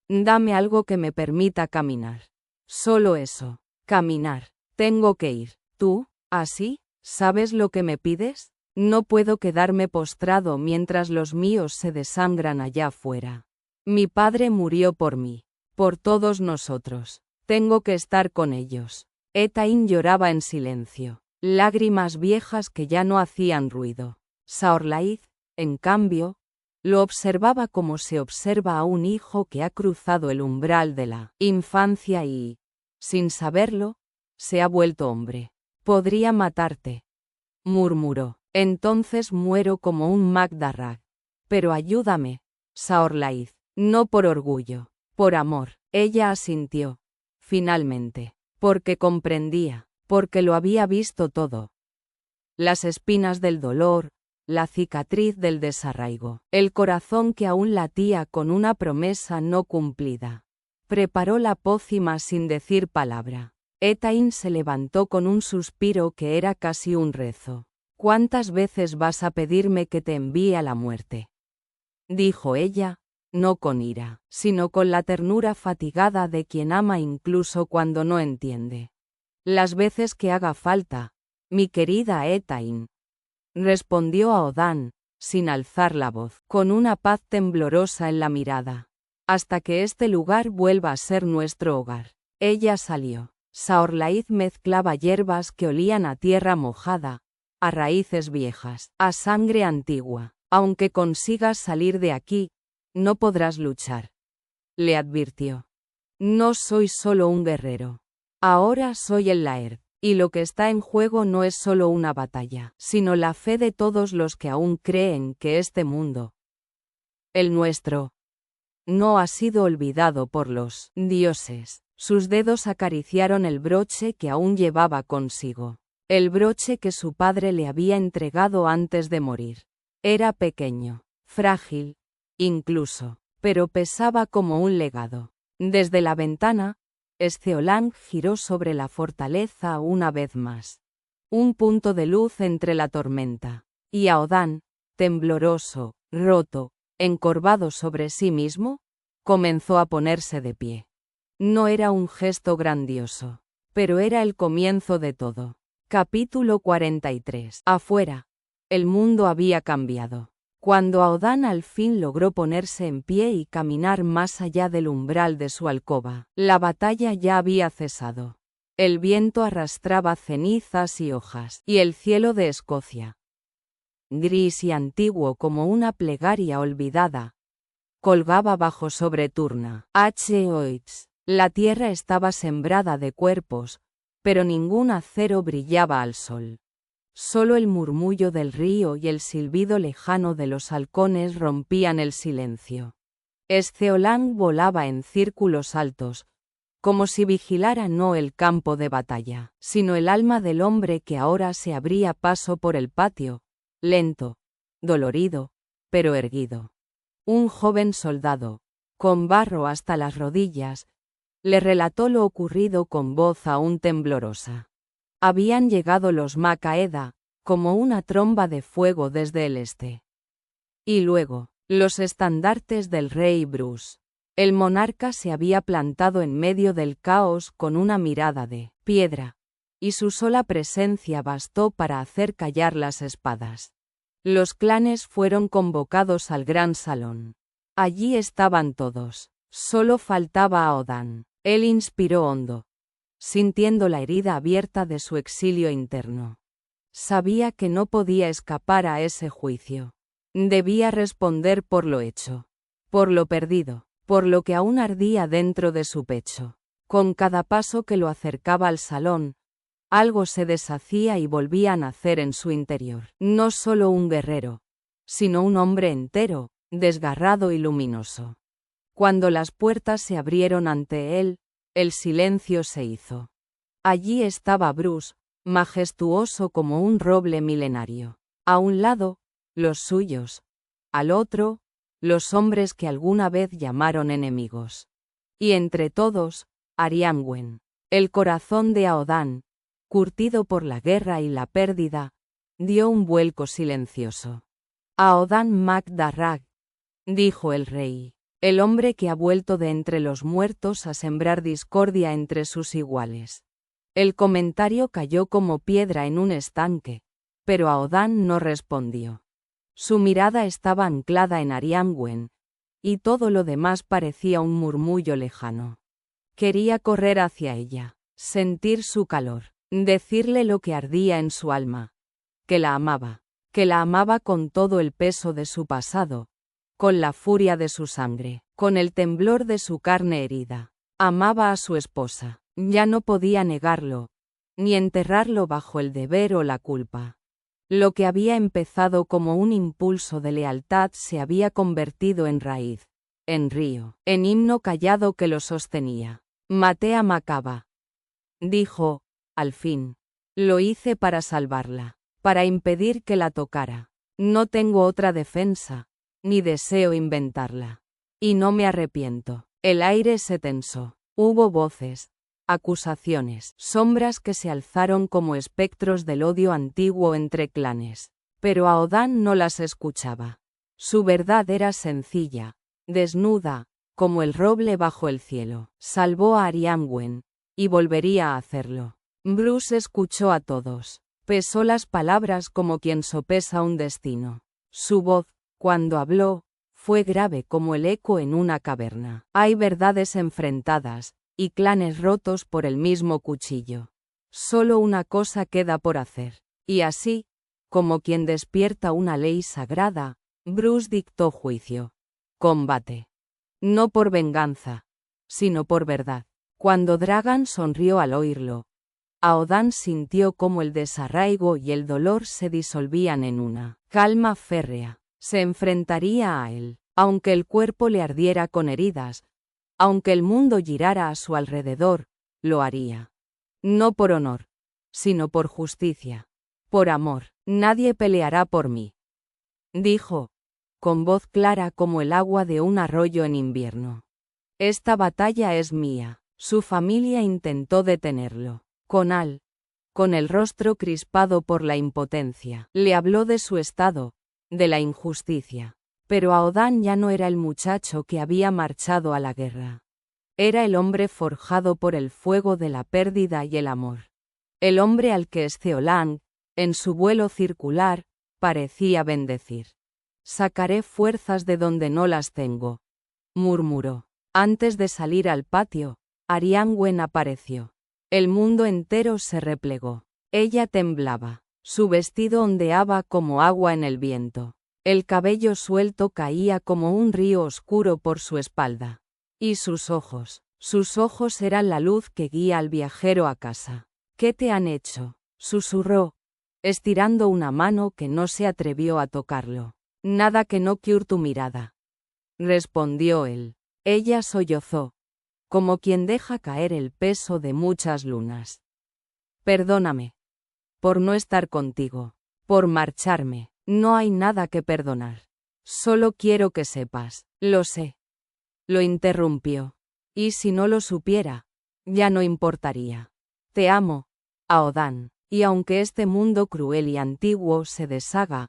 Dame algo que me permita caminar. Solo eso. Caminar. Tengo que ir. ¿Tú? ¿Así? ¿Sabes lo que me pides? No puedo quedarme postrado mientras los míos se desangran allá afuera. Mi padre murió por mí, por todos nosotros. Tengo que estar con ellos. Etain lloraba en silencio, lágrimas viejas que ya no hacían ruido. Saorlaid, en cambio, lo observaba como se observa a un hijo que ha cruzado el umbral de la infancia y, sin saberlo, se ha vuelto hombre. Podría matarte, murmuró. Entonces muero como un Magdarrag. Pero ayúdame, Saorlaid, no por orgullo, por amor. Ella asintió, finalmente. Porque comprendía, porque lo había visto todo. Las espinas del dolor, la cicatriz del desarraigo, el corazón que aún latía con una promesa no cumplida. Preparó la pócima sin decir palabra. Etain se levantó con un suspiro que era casi un rezo. ¿Cuántas veces vas a pedirme que te envíe a la muerte? Dijo ella. No con ira, sino con la ternura fatigada de quien ama incluso cuando no entiende. Las veces que haga falta, mi querida Etain, respondió Aodan, sin alzar la voz, con una paz temblorosa en la mirada. Hasta que este lugar vuelva a ser nuestro hogar. Ella salió. Saorlaid mezclaba hierbas que olían a tierra mojada, a raíces viejas, a sangre antigua. Aunque consigas salir de aquí, no podrás luchar, le advirtió. No soy solo un guerrero. Ahora soy el Laird, y lo que está en juego no es solo una batalla, sino la fe de todos los que aún creen que este mundo, el nuestro, no ha sido olvidado por los dioses. Sus dedos acariciaron el broche que aún llevaba consigo, el broche que su padre le había entregado antes de morir. Era pequeño, frágil, incluso, pero pesaba como un legado. Desde la ventana, Esceolang giró sobre la fortaleza una vez más. Un punto de luz entre la tormenta. Y Aodan, tembloroso, roto, encorvado sobre sí mismo, comenzó a ponerse de pie. No era un gesto grandioso, pero era el comienzo de todo. Capítulo 43. Afuera. El mundo había cambiado. Cuando Aodan al fin logró ponerse en pie y caminar más allá del umbral de su alcoba, la batalla ya había cesado. El viento arrastraba cenizas y hojas, y el cielo de Escocia, gris y antiguo como una plegaria olvidada, colgaba bajo sobre Turna. Oits. La tierra estaba sembrada de cuerpos, pero ningún acero brillaba al sol. Solo el murmullo del río y el silbido lejano de los halcones rompían el silencio. Sceolang volaba en círculos altos, como si vigilara no el campo de batalla, sino el alma del hombre que ahora se abría paso por el patio, lento, dolorido, pero erguido. Un joven soldado, con barro hasta las rodillas, le relató lo ocurrido con voz aún temblorosa. Habían llegado los Macaeda, como una tromba de fuego desde el este. Y luego, los estandartes del rey Bruce. El monarca se había plantado en medio del caos con una mirada de piedra, y su sola presencia bastó para hacer callar las espadas. Los clanes fueron convocados al gran salón. Allí estaban todos. Solo faltaba Aodan. Él inspiró hondo, sintiendo la herida abierta de su exilio interno. Sabía que no podía escapar a ese juicio. Debía responder por lo hecho, por lo perdido, por lo que aún ardía dentro de su pecho. Con cada paso que lo acercaba al salón, algo se deshacía y volvía a nacer en su interior. No solo un guerrero, sino un hombre entero, desgarrado y luminoso. Cuando las puertas se abrieron ante él, el silencio se hizo. Allí estaba Bruce, majestuoso como un roble milenario. A un lado, los suyos. Al otro, los hombres que alguna vez llamaron enemigos. Y entre todos, Arianwen, el corazón de Aodan, curtido por la guerra y la pérdida, dio un vuelco silencioso. Aodan Mac Darragh, dijo el rey, el hombre que ha vuelto de entre los muertos a sembrar discordia entre sus iguales. El comentario cayó como piedra en un estanque, pero Aodan no respondió. Su mirada estaba anclada en Arianwen, y todo lo demás parecía un murmullo lejano. Quería correr hacia ella, sentir su calor, decirle lo que ardía en su alma, que la amaba con todo el peso de su pasado, con la furia de su sangre, con el temblor de su carne herida. Amaba a su esposa, ya no podía negarlo, ni enterrarlo bajo el deber o la culpa. Lo que había empezado como un impulso de lealtad se había convertido en raíz, en río, en himno callado que lo sostenía. Maté a Macaba, dijo, al fin. Lo hice para salvarla, para impedir que la tocara. No tengo otra defensa, ni deseo inventarla. Y no me arrepiento. El aire se tensó. Hubo voces, acusaciones, sombras que se alzaron como espectros del odio antiguo entre clanes. Pero Aodan no las escuchaba. Su verdad era sencilla, desnuda, como el roble bajo el cielo. Salvó a Arianwen, y volvería a hacerlo. Bruce escuchó a todos. Pesó las palabras como quien sopesa un destino. Su voz, cuando habló, fue grave como el eco en una caverna. Hay verdades enfrentadas, y clanes rotos por el mismo cuchillo. Solo una cosa queda por hacer. Y así, como quien despierta una ley sagrada, Bruce dictó juicio. Combate. No por venganza, sino por verdad. Cuando Dragan sonrió al oírlo, Aodan sintió como el desarraigo y el dolor se disolvían en una calma férrea. Se enfrentaría a él, aunque el cuerpo le ardiera con heridas, aunque el mundo girara a su alrededor, lo haría. No por honor, sino por justicia, por amor. Nadie peleará por mí, dijo, con voz clara como el agua de un arroyo en invierno. Esta batalla es mía. Su familia intentó detenerlo. Con el rostro crispado por la impotencia, le habló de su estado, de la injusticia. Pero Aodan ya no era el muchacho que había marchado a la guerra. Era el hombre forjado por el fuego de la pérdida y el amor. El hombre al que Sceolang, en su vuelo circular, parecía bendecir. «Sacaré fuerzas de donde no las tengo», murmuró. Antes de salir al patio, Arianwen apareció. El mundo entero se replegó. Ella temblaba. Su vestido ondeaba como agua en el viento. El cabello suelto caía como un río oscuro por su espalda. Y sus ojos eran la luz que guía al viajero a casa. «¿Qué te han hecho?», susurró, estirando una mano que no se atrevió a tocarlo. «Nada que no cure tu mirada», respondió él. Ella sollozó, como quien deja caer el peso de muchas lunas. «Perdóname. Por no estar contigo. Por marcharme. No hay nada que perdonar. Solo quiero que sepas». «Lo sé», lo interrumpió. «Y si no lo supiera, ya no importaría. Te amo, Aodan, y aunque este mundo cruel y antiguo se deshaga,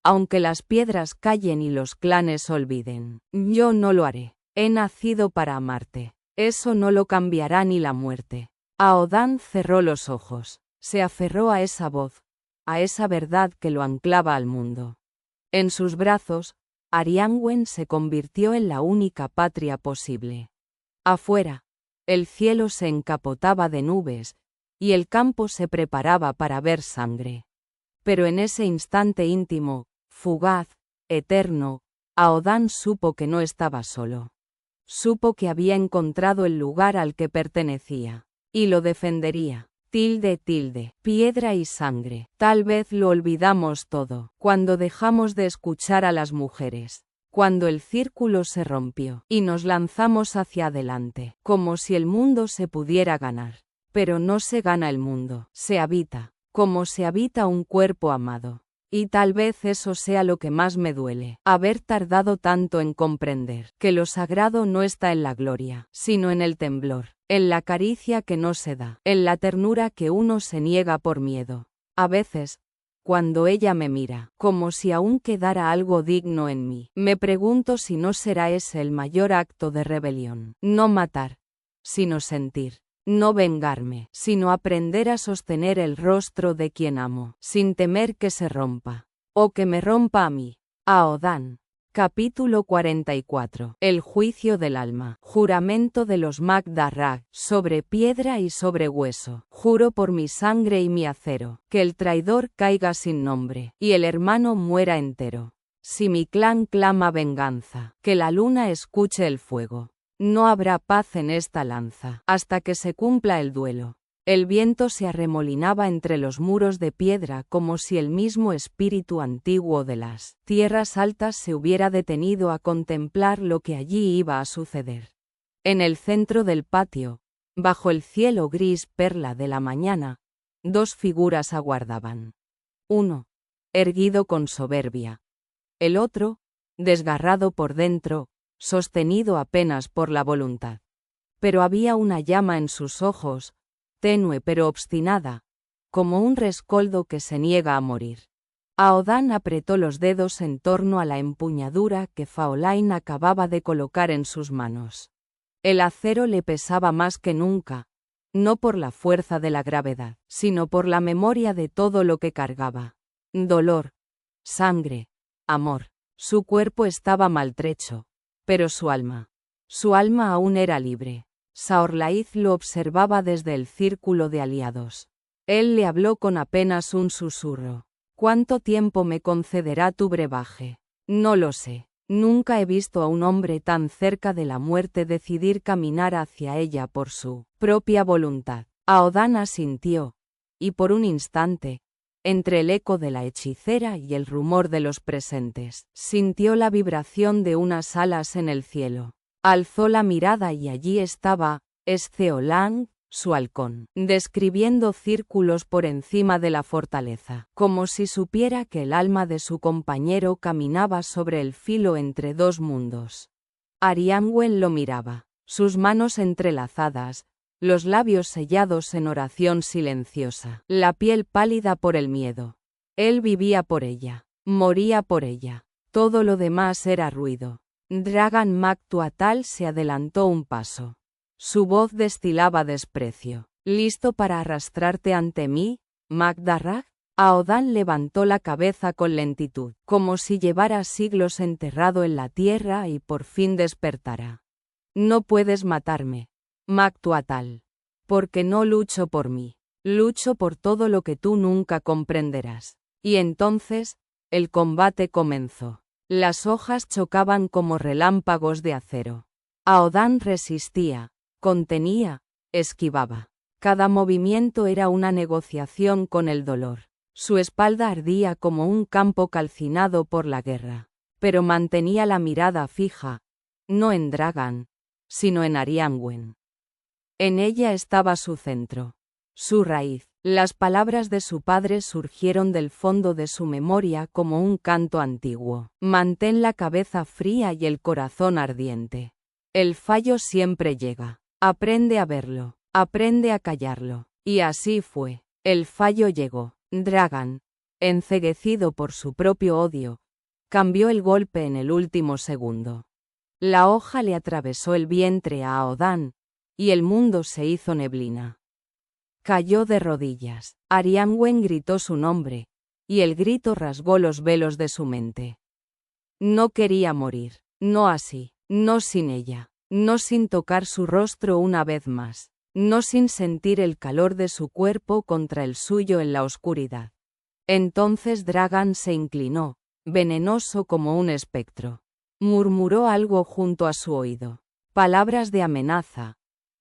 aunque las piedras callen y los clanes olviden, yo no lo haré. He nacido para amarte. Eso no lo cambiará ni la muerte». Aodan cerró los ojos. Se aferró a esa voz, a esa verdad que lo anclaba al mundo. En sus brazos, Arianwen se convirtió en la única patria posible. Afuera, el cielo se encapotaba de nubes, y el campo se preparaba para ver sangre. Pero en ese instante íntimo, fugaz, eterno, Aodan supo que no estaba solo. Supo que había encontrado el lugar al que pertenecía. Y lo defendería. Piedra y sangre. Tal vez lo olvidamos todo, cuando dejamos de escuchar a las mujeres. Cuando el círculo se rompió, y nos lanzamos hacia adelante, como si el mundo se pudiera ganar. Pero no se gana el mundo, se habita, como se habita un cuerpo amado. Y tal vez eso sea lo que más me duele, haber tardado tanto en comprender que lo sagrado no está en la gloria, sino en el temblor, en la caricia que no se da, en la ternura que uno se niega por miedo. A veces, cuando ella me mira, como si aún quedara algo digno en mí, me pregunto si no será ese el mayor acto de rebelión. No matar, sino sentir. No vengarme, sino aprender a sostener el rostro de quien amo, sin temer que se rompa, o que me rompa a mí. Aodan. Capítulo 44. El juicio del alma. Juramento de los Magdarrag, sobre piedra y sobre hueso. Juro por mi sangre y mi acero, que el traidor caiga sin nombre, y el hermano muera entero. Si mi clan clama venganza, que la luna escuche el fuego. No habrá paz en esta lanza, hasta que se cumpla el duelo. El viento se arremolinaba entre los muros de piedra como si el mismo espíritu antiguo de las tierras altas se hubiera detenido a contemplar lo que allí iba a suceder. En el centro del patio, bajo el cielo gris perla de la mañana, dos figuras aguardaban. Uno, erguido con soberbia. El otro, desgarrado por dentro, sostenido apenas por la voluntad. Pero había una llama en sus ojos, tenue pero obstinada, como un rescoldo que se niega a morir. Aodan apretó los dedos en torno a la empuñadura que Faolain acababa de colocar en sus manos. El acero le pesaba más que nunca, no por la fuerza de la gravedad, sino por la memoria de todo lo que cargaba. Dolor, sangre, amor. Su cuerpo estaba maltrecho, pero su alma aún era libre. Saorlaith lo observaba desde el círculo de aliados. Él le habló con apenas un susurro. «¿Cuánto tiempo me concederá tu brebaje?» «No lo sé. Nunca he visto a un hombre tan cerca de la muerte decidir caminar hacia ella por su propia voluntad». Aodan asintió, y por un instante, entre el eco de la hechicera y el rumor de los presentes, sintió la vibración de unas alas en el cielo. Alzó la mirada y allí estaba Sceolang, su halcón, describiendo círculos por encima de la fortaleza, como si supiera que el alma de su compañero caminaba sobre el filo entre dos mundos. Arianwen lo miraba, sus manos entrelazadas, los labios sellados en oración silenciosa, la piel pálida por el miedo. Él vivía por ella, moría por ella. Todo lo demás era ruido. Dragan Mactuatal se adelantó un paso. Su voz destilaba desprecio. ¿Listo para arrastrarte ante mí, Magdarrag? Aodan levantó la cabeza con lentitud, como si llevara siglos enterrado en la tierra y por fin despertara. No puedes matarme, Mactuatal. Porque no lucho por mí. Lucho por todo lo que tú nunca comprenderás. Y entonces, el combate comenzó. Las hojas chocaban como relámpagos de acero. Aodan resistía, contenía, esquivaba. Cada movimiento era una negociación con el dolor. Su espalda ardía como un campo calcinado por la guerra. Pero mantenía la mirada fija, no en Dragan, sino en Arianwen. En ella estaba su centro, su raíz. Las palabras de su padre surgieron del fondo de su memoria como un canto antiguo. Mantén la cabeza fría y el corazón ardiente. El fallo siempre llega. Aprende a verlo, aprende a callarlo. Y así fue. El fallo llegó. Dragan, enceguecido por su propio odio, cambió el golpe en el último segundo. La hoja le atravesó el vientre a Aodan, y el mundo se hizo neblina. Cayó de rodillas. Arianwen gritó su nombre, y el grito rasgó los velos de su mente. No quería morir, no así, no sin ella, no sin tocar su rostro una vez más, no sin sentir el calor de su cuerpo contra el suyo en la oscuridad. Entonces Dragan se inclinó, venenoso como un espectro. Murmuró algo junto a su oído. Palabras de amenaza,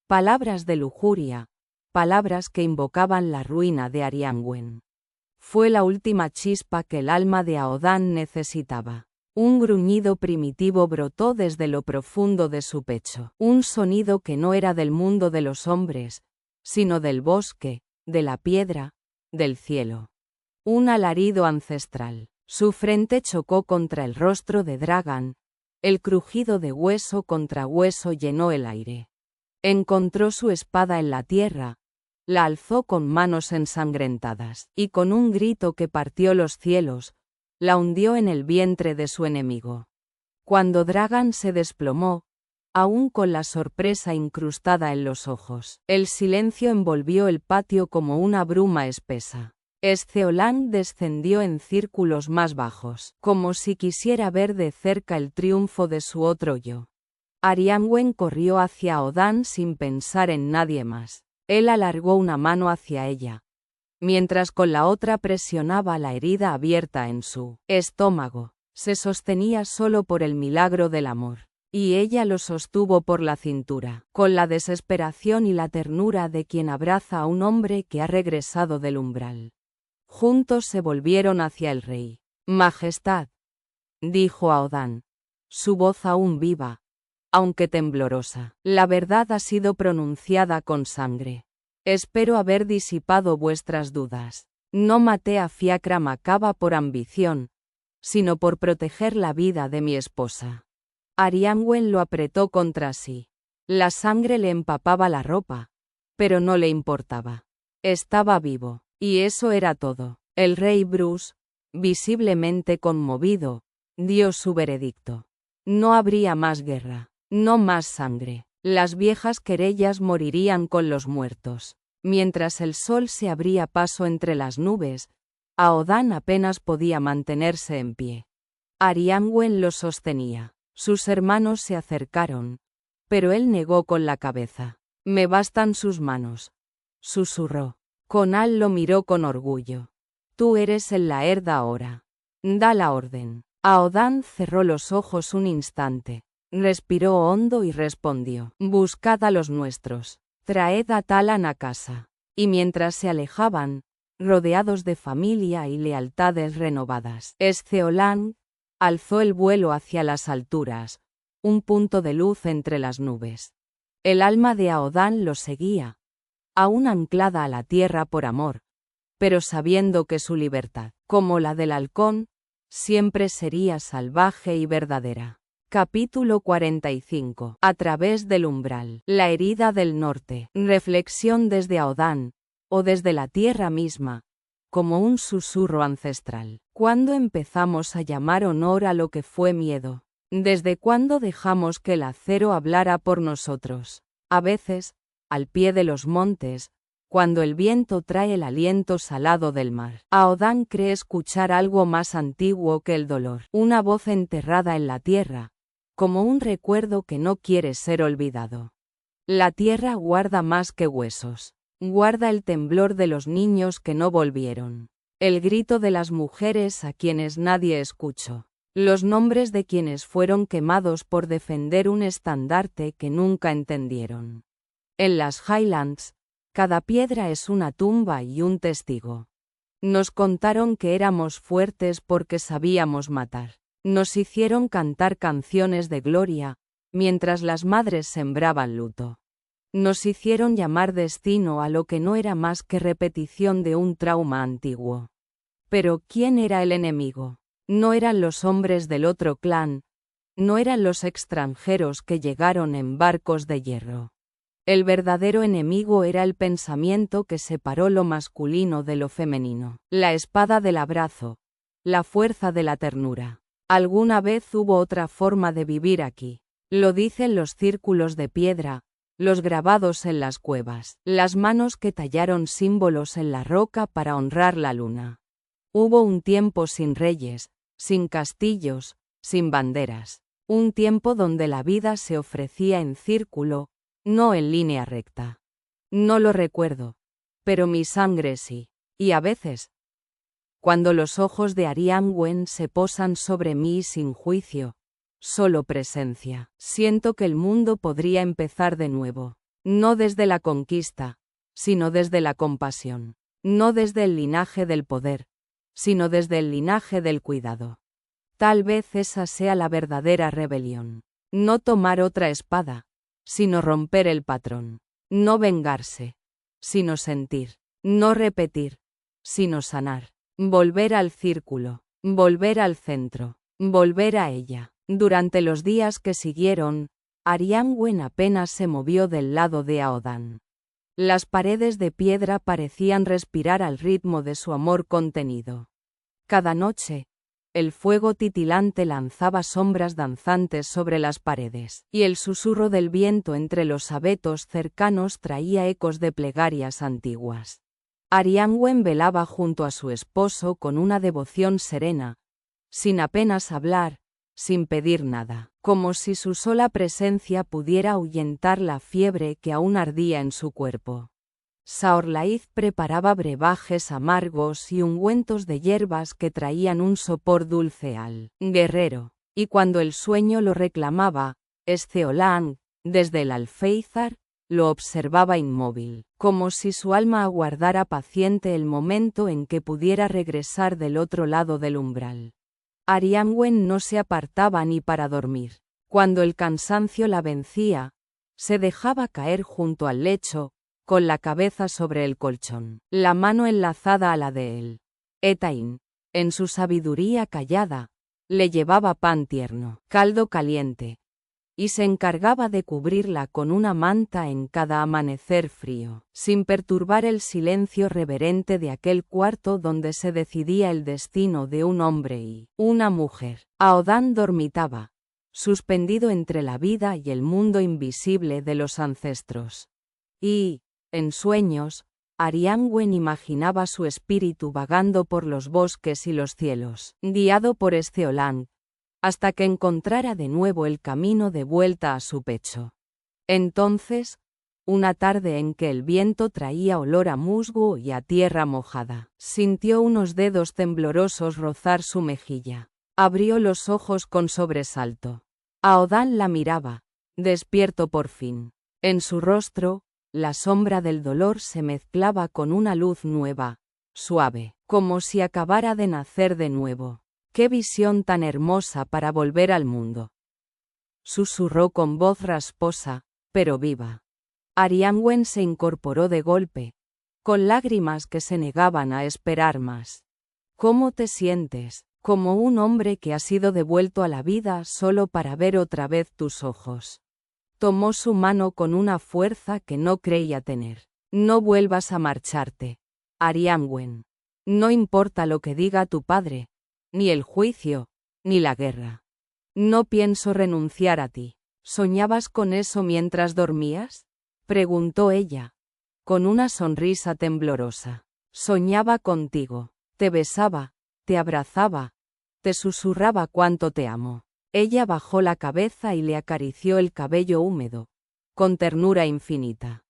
palabras de lujuria, palabras que invocaban la ruina de Arianwen. Fue la última chispa que el alma de Aodan necesitaba. Un gruñido primitivo brotó desde lo profundo de su pecho. Un sonido que no era del mundo de los hombres, sino del bosque, de la piedra, del cielo. Un alarido ancestral. Su frente chocó contra el rostro de Dragan. El crujido de hueso contra hueso llenó el aire. Encontró su espada en la tierra, la alzó con manos ensangrentadas, y con un grito que partió los cielos, la hundió en el vientre de su enemigo. Cuando Dragan se desplomó, aún con la sorpresa incrustada en los ojos, el silencio envolvió el patio como una bruma espesa. Esceolán descendió en círculos más bajos, como si quisiera ver de cerca el triunfo de su otro yo. Arianwen corrió hacia Aodan sin pensar en nadie más. Él alargó una mano hacia ella, mientras con la otra presionaba la herida abierta en su estómago. Se sostenía solo por el milagro del amor, y ella lo sostuvo por la cintura, con la desesperación y la ternura de quien abraza a un hombre que ha regresado del umbral. Juntos se volvieron hacia el rey. Majestad, dijo Aodan, su voz aún viva, aunque temblorosa. La verdad ha sido pronunciada con sangre. Espero haber disipado vuestras dudas. No maté a Fiacra Macaba por ambición, sino por proteger la vida de mi esposa. Arianwen lo apretó contra sí. La sangre le empapaba la ropa, pero no le importaba. Estaba vivo, y eso era todo. El rey Bruce, visiblemente conmovido, dio su veredicto. No habría más guerra. No más sangre. Las viejas querellas morirían con los muertos. Mientras el sol se abría paso entre las nubes, Aodan apenas podía mantenerse en pie. Arianwen lo sostenía. Sus hermanos se acercaron, pero él negó con la cabeza. Me bastan sus manos, susurró. Conal lo miró con orgullo. Tú eres el Laird ahora. Da la orden. Aodan cerró los ojos un instante. Respiró hondo y respondió. Buscad a los nuestros. Traed a Talan a casa. Y mientras se alejaban, rodeados de familia y lealtades renovadas, Esceolán alzó el vuelo hacia las alturas, un punto de luz entre las nubes. El alma de Aodan lo seguía, aún anclada a la tierra por amor, pero sabiendo que su libertad, como la del halcón, siempre sería salvaje y verdadera. Capítulo 45. A través del umbral. La herida del norte. Reflexión desde Aodan, o desde la tierra misma, como un susurro ancestral. ¿Cuándo empezamos a llamar honor a lo que fue miedo? ¿Desde cuándo dejamos que el acero hablara por nosotros? A veces, al pie de los montes, cuando el viento trae el aliento salado del mar, Aodan cree escuchar algo más antiguo que el dolor, una voz enterrada en la tierra, como un recuerdo que no quiere ser olvidado. La tierra guarda más que huesos, guarda el temblor de los niños que no volvieron, el grito de las mujeres a quienes nadie escuchó, los nombres de quienes fueron quemados por defender un estandarte que nunca entendieron. En las Highlands, cada piedra es una tumba y un testigo. Nos contaron que éramos fuertes porque sabíamos matar. Nos hicieron cantar canciones de gloria, mientras las madres sembraban luto. Nos hicieron llamar destino a lo que no era más que repetición de un trauma antiguo. Pero ¿quién era el enemigo? No eran los hombres del otro clan, no eran los extranjeros que llegaron en barcos de hierro. El verdadero enemigo era el pensamiento que separó lo masculino de lo femenino, la espada del abrazo, la fuerza de la ternura. Alguna vez hubo otra forma de vivir aquí. Lo dicen los círculos de piedra, los grabados en las cuevas, las manos que tallaron símbolos en la roca para honrar la luna. Hubo un tiempo sin reyes, sin castillos, sin banderas. Un tiempo donde la vida se ofrecía en círculo, no en línea recta. No lo recuerdo, pero mi sangre sí. Y a veces, cuando los ojos de Arianwen se posan sobre mí sin juicio, solo presencia, siento que el mundo podría empezar de nuevo. No desde la conquista, sino desde la compasión. No desde el linaje del poder, sino desde el linaje del cuidado. Tal vez esa sea la verdadera rebelión. No tomar otra espada, sino romper el patrón. No vengarse, sino sentir. No repetir, sino sanar. Volver al círculo, volver al centro, volver a ella. Durante los días que siguieron, Arianwen apenas se movió del lado de Aodan. Las paredes de piedra parecían respirar al ritmo de su amor contenido. Cada noche, el fuego titilante lanzaba sombras danzantes sobre las paredes, y el susurro del viento entre los abetos cercanos traía ecos de plegarias antiguas. Arianwen velaba junto a su esposo con una devoción serena, sin apenas hablar, sin pedir nada, como si su sola presencia pudiera ahuyentar la fiebre que aún ardía en su cuerpo. Saorlaith preparaba brebajes amargos y ungüentos de hierbas que traían un sopor dulce al guerrero, y cuando el sueño lo reclamaba, Esceolan, desde el alféizar, lo observaba inmóvil, como si su alma aguardara paciente el momento en que pudiera regresar del otro lado del umbral. Arianwen no se apartaba ni para dormir. Cuando el cansancio la vencía, se dejaba caer junto al lecho, con la cabeza sobre el colchón, la mano enlazada a la de él. Etain, en su sabiduría callada, le llevaba pan tierno, caldo caliente, y se encargaba de cubrirla con una manta en cada amanecer frío, sin perturbar el silencio reverente de aquel cuarto donde se decidía el destino de un hombre y una mujer. Aodan dormitaba, suspendido entre la vida y el mundo invisible de los ancestros. Y, en sueños, Arianwen imaginaba su espíritu vagando por los bosques y los cielos, guiado por Esceolan, hasta que encontrara de nuevo el camino de vuelta a su pecho. Entonces, una tarde en que el viento traía olor a musgo y a tierra mojada, sintió unos dedos temblorosos rozar su mejilla. Abrió los ojos con sobresalto. Aodan la miraba, despierto por fin. En su rostro, la sombra del dolor se mezclaba con una luz nueva, suave, como si acabara de nacer de nuevo. ¡Qué visión tan hermosa para volver al mundo!, susurró con voz rasposa, pero viva. Arianwen se incorporó de golpe, con lágrimas que se negaban a esperar más. ¿Cómo te sientes? Como un hombre que ha sido devuelto a la vida solo para ver otra vez tus ojos. Tomó su mano con una fuerza que no creía tener. No vuelvas a marcharte, Arianwen. No importa lo que diga tu padre, ni el juicio, ni la guerra. No pienso renunciar a ti. ¿Soñabas con eso mientras dormías? Preguntó ella, con una sonrisa temblorosa. Soñaba contigo. Te besaba, te abrazaba, te susurraba cuánto te amo. Ella bajó la cabeza y le acarició el cabello húmedo, con ternura infinita.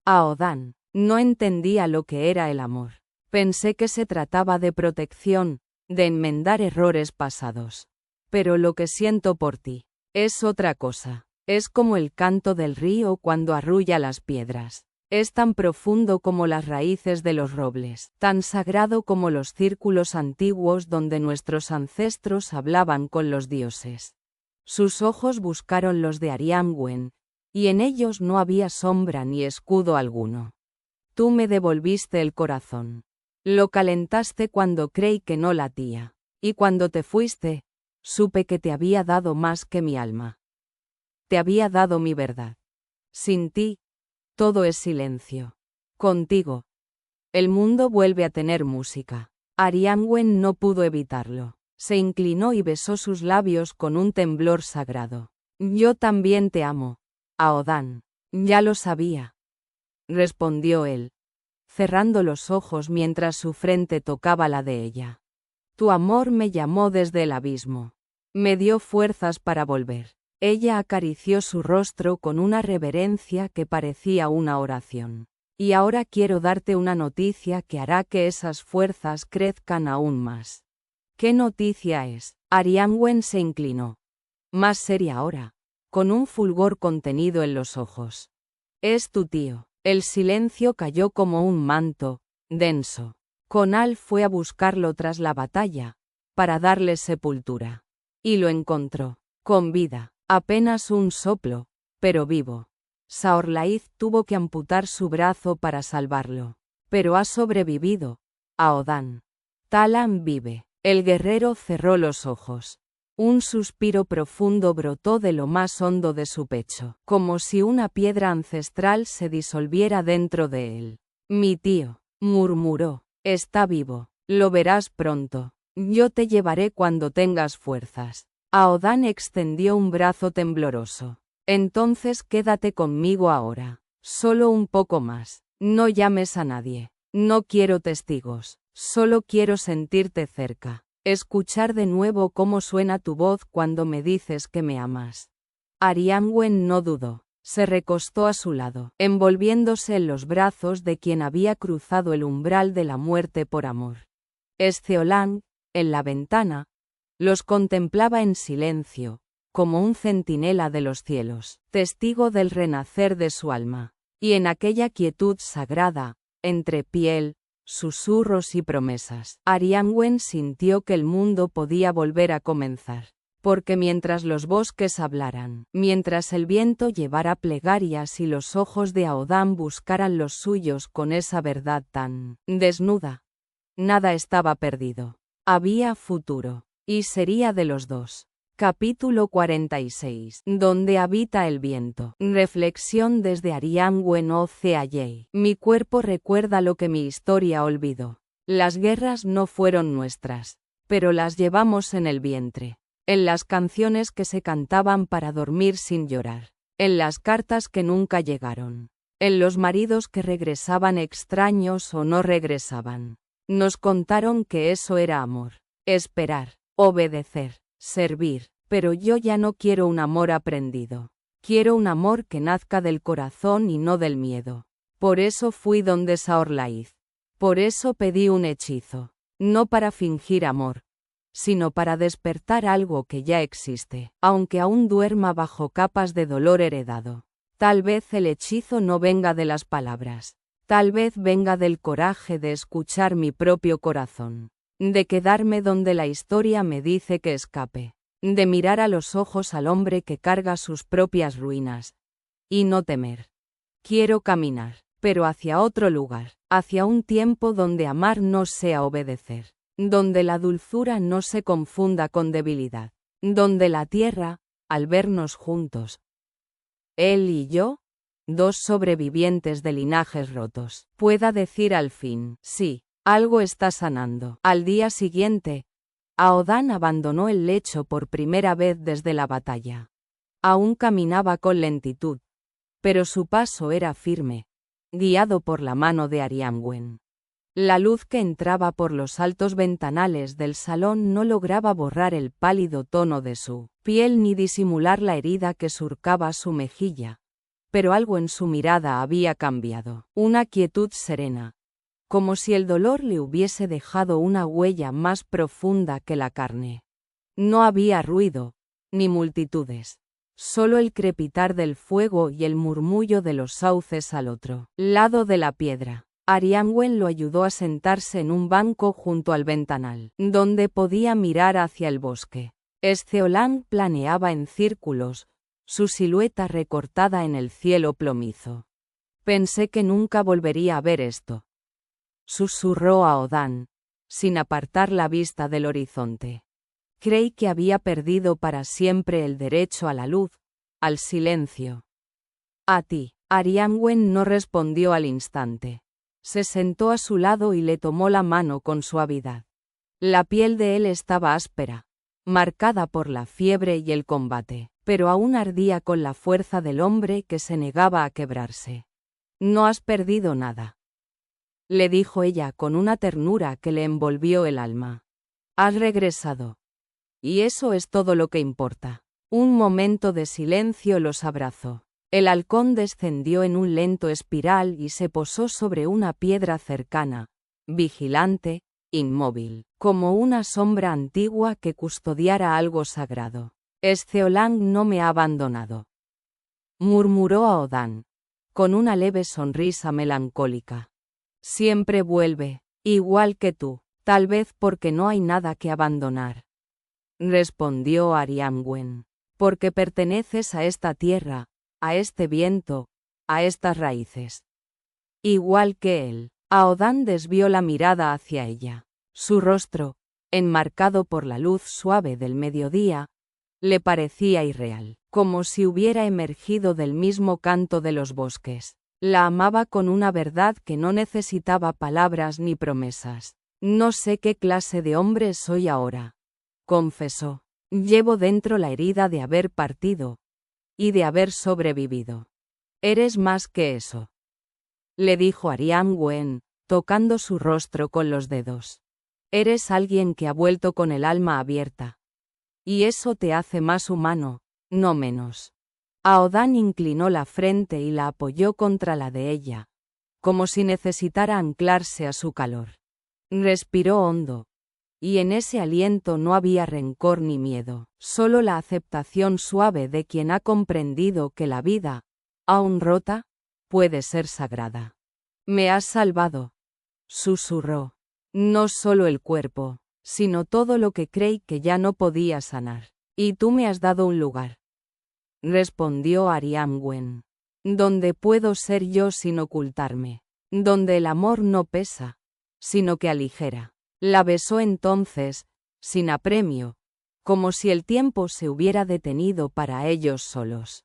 Aodan no entendía lo que era el amor. Pensé que se trataba de protección, de enmendar errores pasados. Pero lo que siento por ti es otra cosa. Es como el canto del río cuando arrulla las piedras. Es tan profundo como las raíces de los robles, tan sagrado como los círculos antiguos donde nuestros ancestros hablaban con los dioses. Sus ojos buscaron los de Arianwen, y en ellos no había sombra ni escudo alguno. Tú me devolviste el corazón. Lo calentaste cuando creí que no latía, y cuando te fuiste, supe que te había dado más que mi alma. Te había dado mi verdad. Sin ti, todo es silencio. Contigo, el mundo vuelve a tener música. Arianwen no pudo evitarlo. Se inclinó y besó sus labios con un temblor sagrado. Yo también te amo, Aodan. Ya lo sabía, respondió él, cerrando los ojos mientras su frente tocaba la de ella. Tu amor me llamó desde el abismo. Me dio fuerzas para volver. Ella acarició su rostro con una reverencia que parecía una oración. Y ahora quiero darte una noticia que hará que esas fuerzas crezcan aún más. ¿Qué noticia es? Arianwen se inclinó, más seria ahora, con un fulgor contenido en los ojos. Es tu tío. El silencio cayó como un manto, denso. Conal fue a buscarlo tras la batalla, para darle sepultura. Y lo encontró, con vida. Apenas un soplo, pero vivo. Saorlaith tuvo que amputar su brazo para salvarlo. Pero ha sobrevivido. Aodan. Talan vive. El guerrero cerró los ojos. Un suspiro profundo brotó de lo más hondo de su pecho, como si una piedra ancestral se disolviera dentro de él. Mi tío, murmuró, está vivo. Lo verás pronto. Yo te llevaré cuando tengas fuerzas. Aodan extendió un brazo tembloroso. Entonces quédate conmigo ahora. Solo un poco más. No llames a nadie. No quiero testigos. Solo quiero sentirte cerca. Escuchar de nuevo cómo suena tu voz cuando me dices que me amas. Arianwen no dudó. Se recostó a su lado, envolviéndose en los brazos de quien había cruzado el umbral de la muerte por amor. Esceolan, en la ventana, los contemplaba en silencio, como un centinela de los cielos, testigo del renacer de su alma. Y en aquella quietud sagrada, entre piel, susurros y promesas, Arianwen sintió que el mundo podía volver a comenzar. Porque mientras los bosques hablaran, mientras el viento llevara plegarias y los ojos de Aodan buscaran los suyos con esa verdad tan desnuda, nada estaba perdido. Había futuro. Y sería de los dos. Capítulo 46. Donde habita el viento. Reflexión desde Arianwen Oceayei. Mi cuerpo recuerda lo que mi historia olvidó. Las guerras no fueron nuestras, pero las llevamos en el vientre. En las canciones que se cantaban para dormir sin llorar. En las cartas que nunca llegaron. En los maridos que regresaban extraños o no regresaban. Nos contaron que eso era amor. Esperar. Obedecer, servir, pero yo ya no quiero un amor aprendido. Quiero un amor que nazca del corazón y no del miedo. Por eso fui donde Saorlaith. Por eso pedí un hechizo. No para fingir amor, sino para despertar algo que ya existe, aunque aún duerma bajo capas de dolor heredado. Tal vez el hechizo no venga de las palabras. Tal vez venga del coraje de escuchar mi propio corazón. De quedarme donde la historia me dice que escape, de mirar a los ojos al hombre que carga sus propias ruinas, y no temer. Quiero caminar, pero hacia otro lugar, hacia un tiempo donde amar no sea obedecer, donde la dulzura no se confunda con debilidad, donde la tierra, al vernos juntos, él y yo, dos sobrevivientes de linajes rotos, pueda decir al fin, sí. Algo está sanando. Al día siguiente, Aodan abandonó el lecho por primera vez desde la batalla. Aún caminaba con lentitud, pero su paso era firme, guiado por la mano de Arianwen. La luz que entraba por los altos ventanales del salón no lograba borrar el pálido tono de su piel ni disimular la herida que surcaba su mejilla, pero algo en su mirada había cambiado, una quietud serena, como si el dolor le hubiese dejado una huella más profunda que la carne. No había ruido, ni multitudes, solo el crepitar del fuego y el murmullo de los sauces al otro lado de la piedra. Arianwen lo ayudó a sentarse en un banco junto al ventanal, donde podía mirar hacia el bosque. Stheolang planeaba en círculos, su silueta recortada en el cielo plomizo. Pensé que nunca volvería a ver esto, susurró Aodan, sin apartar la vista del horizonte. Creí que había perdido para siempre el derecho a la luz, al silencio. A ti. Arianwen no respondió al instante. Se sentó a su lado y le tomó la mano con suavidad. La piel de él estaba áspera, marcada por la fiebre y el combate, pero aún ardía con la fuerza del hombre que se negaba a quebrarse. No has perdido nada, le dijo ella con una ternura que le envolvió el alma. Has regresado. Y eso es todo lo que importa. Un momento de silencio los abrazó. El halcón descendió en un lento espiral y se posó sobre una piedra cercana, vigilante, inmóvil, como una sombra antigua que custodiara algo sagrado. Stheolang no me ha abandonado, murmuró Aodan, con una leve sonrisa melancólica. Siempre vuelve, igual que tú, tal vez porque no hay nada que abandonar, respondió Arianwen, porque perteneces a esta tierra, a este viento, a estas raíces. Igual que él. Aodan desvió la mirada hacia ella. Su rostro, enmarcado por la luz suave del mediodía, le parecía irreal, como si hubiera emergido del mismo canto de los bosques. La amaba con una verdad que no necesitaba palabras ni promesas. No sé qué clase de hombre soy ahora, confesó. Llevo dentro la herida de haber partido, y de haber sobrevivido. Eres más que eso, le dijo Arianwen, tocando su rostro con los dedos. Eres alguien que ha vuelto con el alma abierta. Y eso te hace más humano, no menos. Aodan inclinó la frente y la apoyó contra la de ella, como si necesitara anclarse a su calor. Respiró hondo, y en ese aliento no había rencor ni miedo, solo la aceptación suave de quien ha comprendido que la vida, aún rota, puede ser sagrada. Me has salvado, susurró. No solo el cuerpo, sino todo lo que creí que ya no podía sanar. Y tú me has dado un lugar, respondió Arianwen, donde puedo ser yo sin ocultarme, donde el amor no pesa, sino que aligera. La besó entonces, sin apremio, como si el tiempo se hubiera detenido para ellos solos.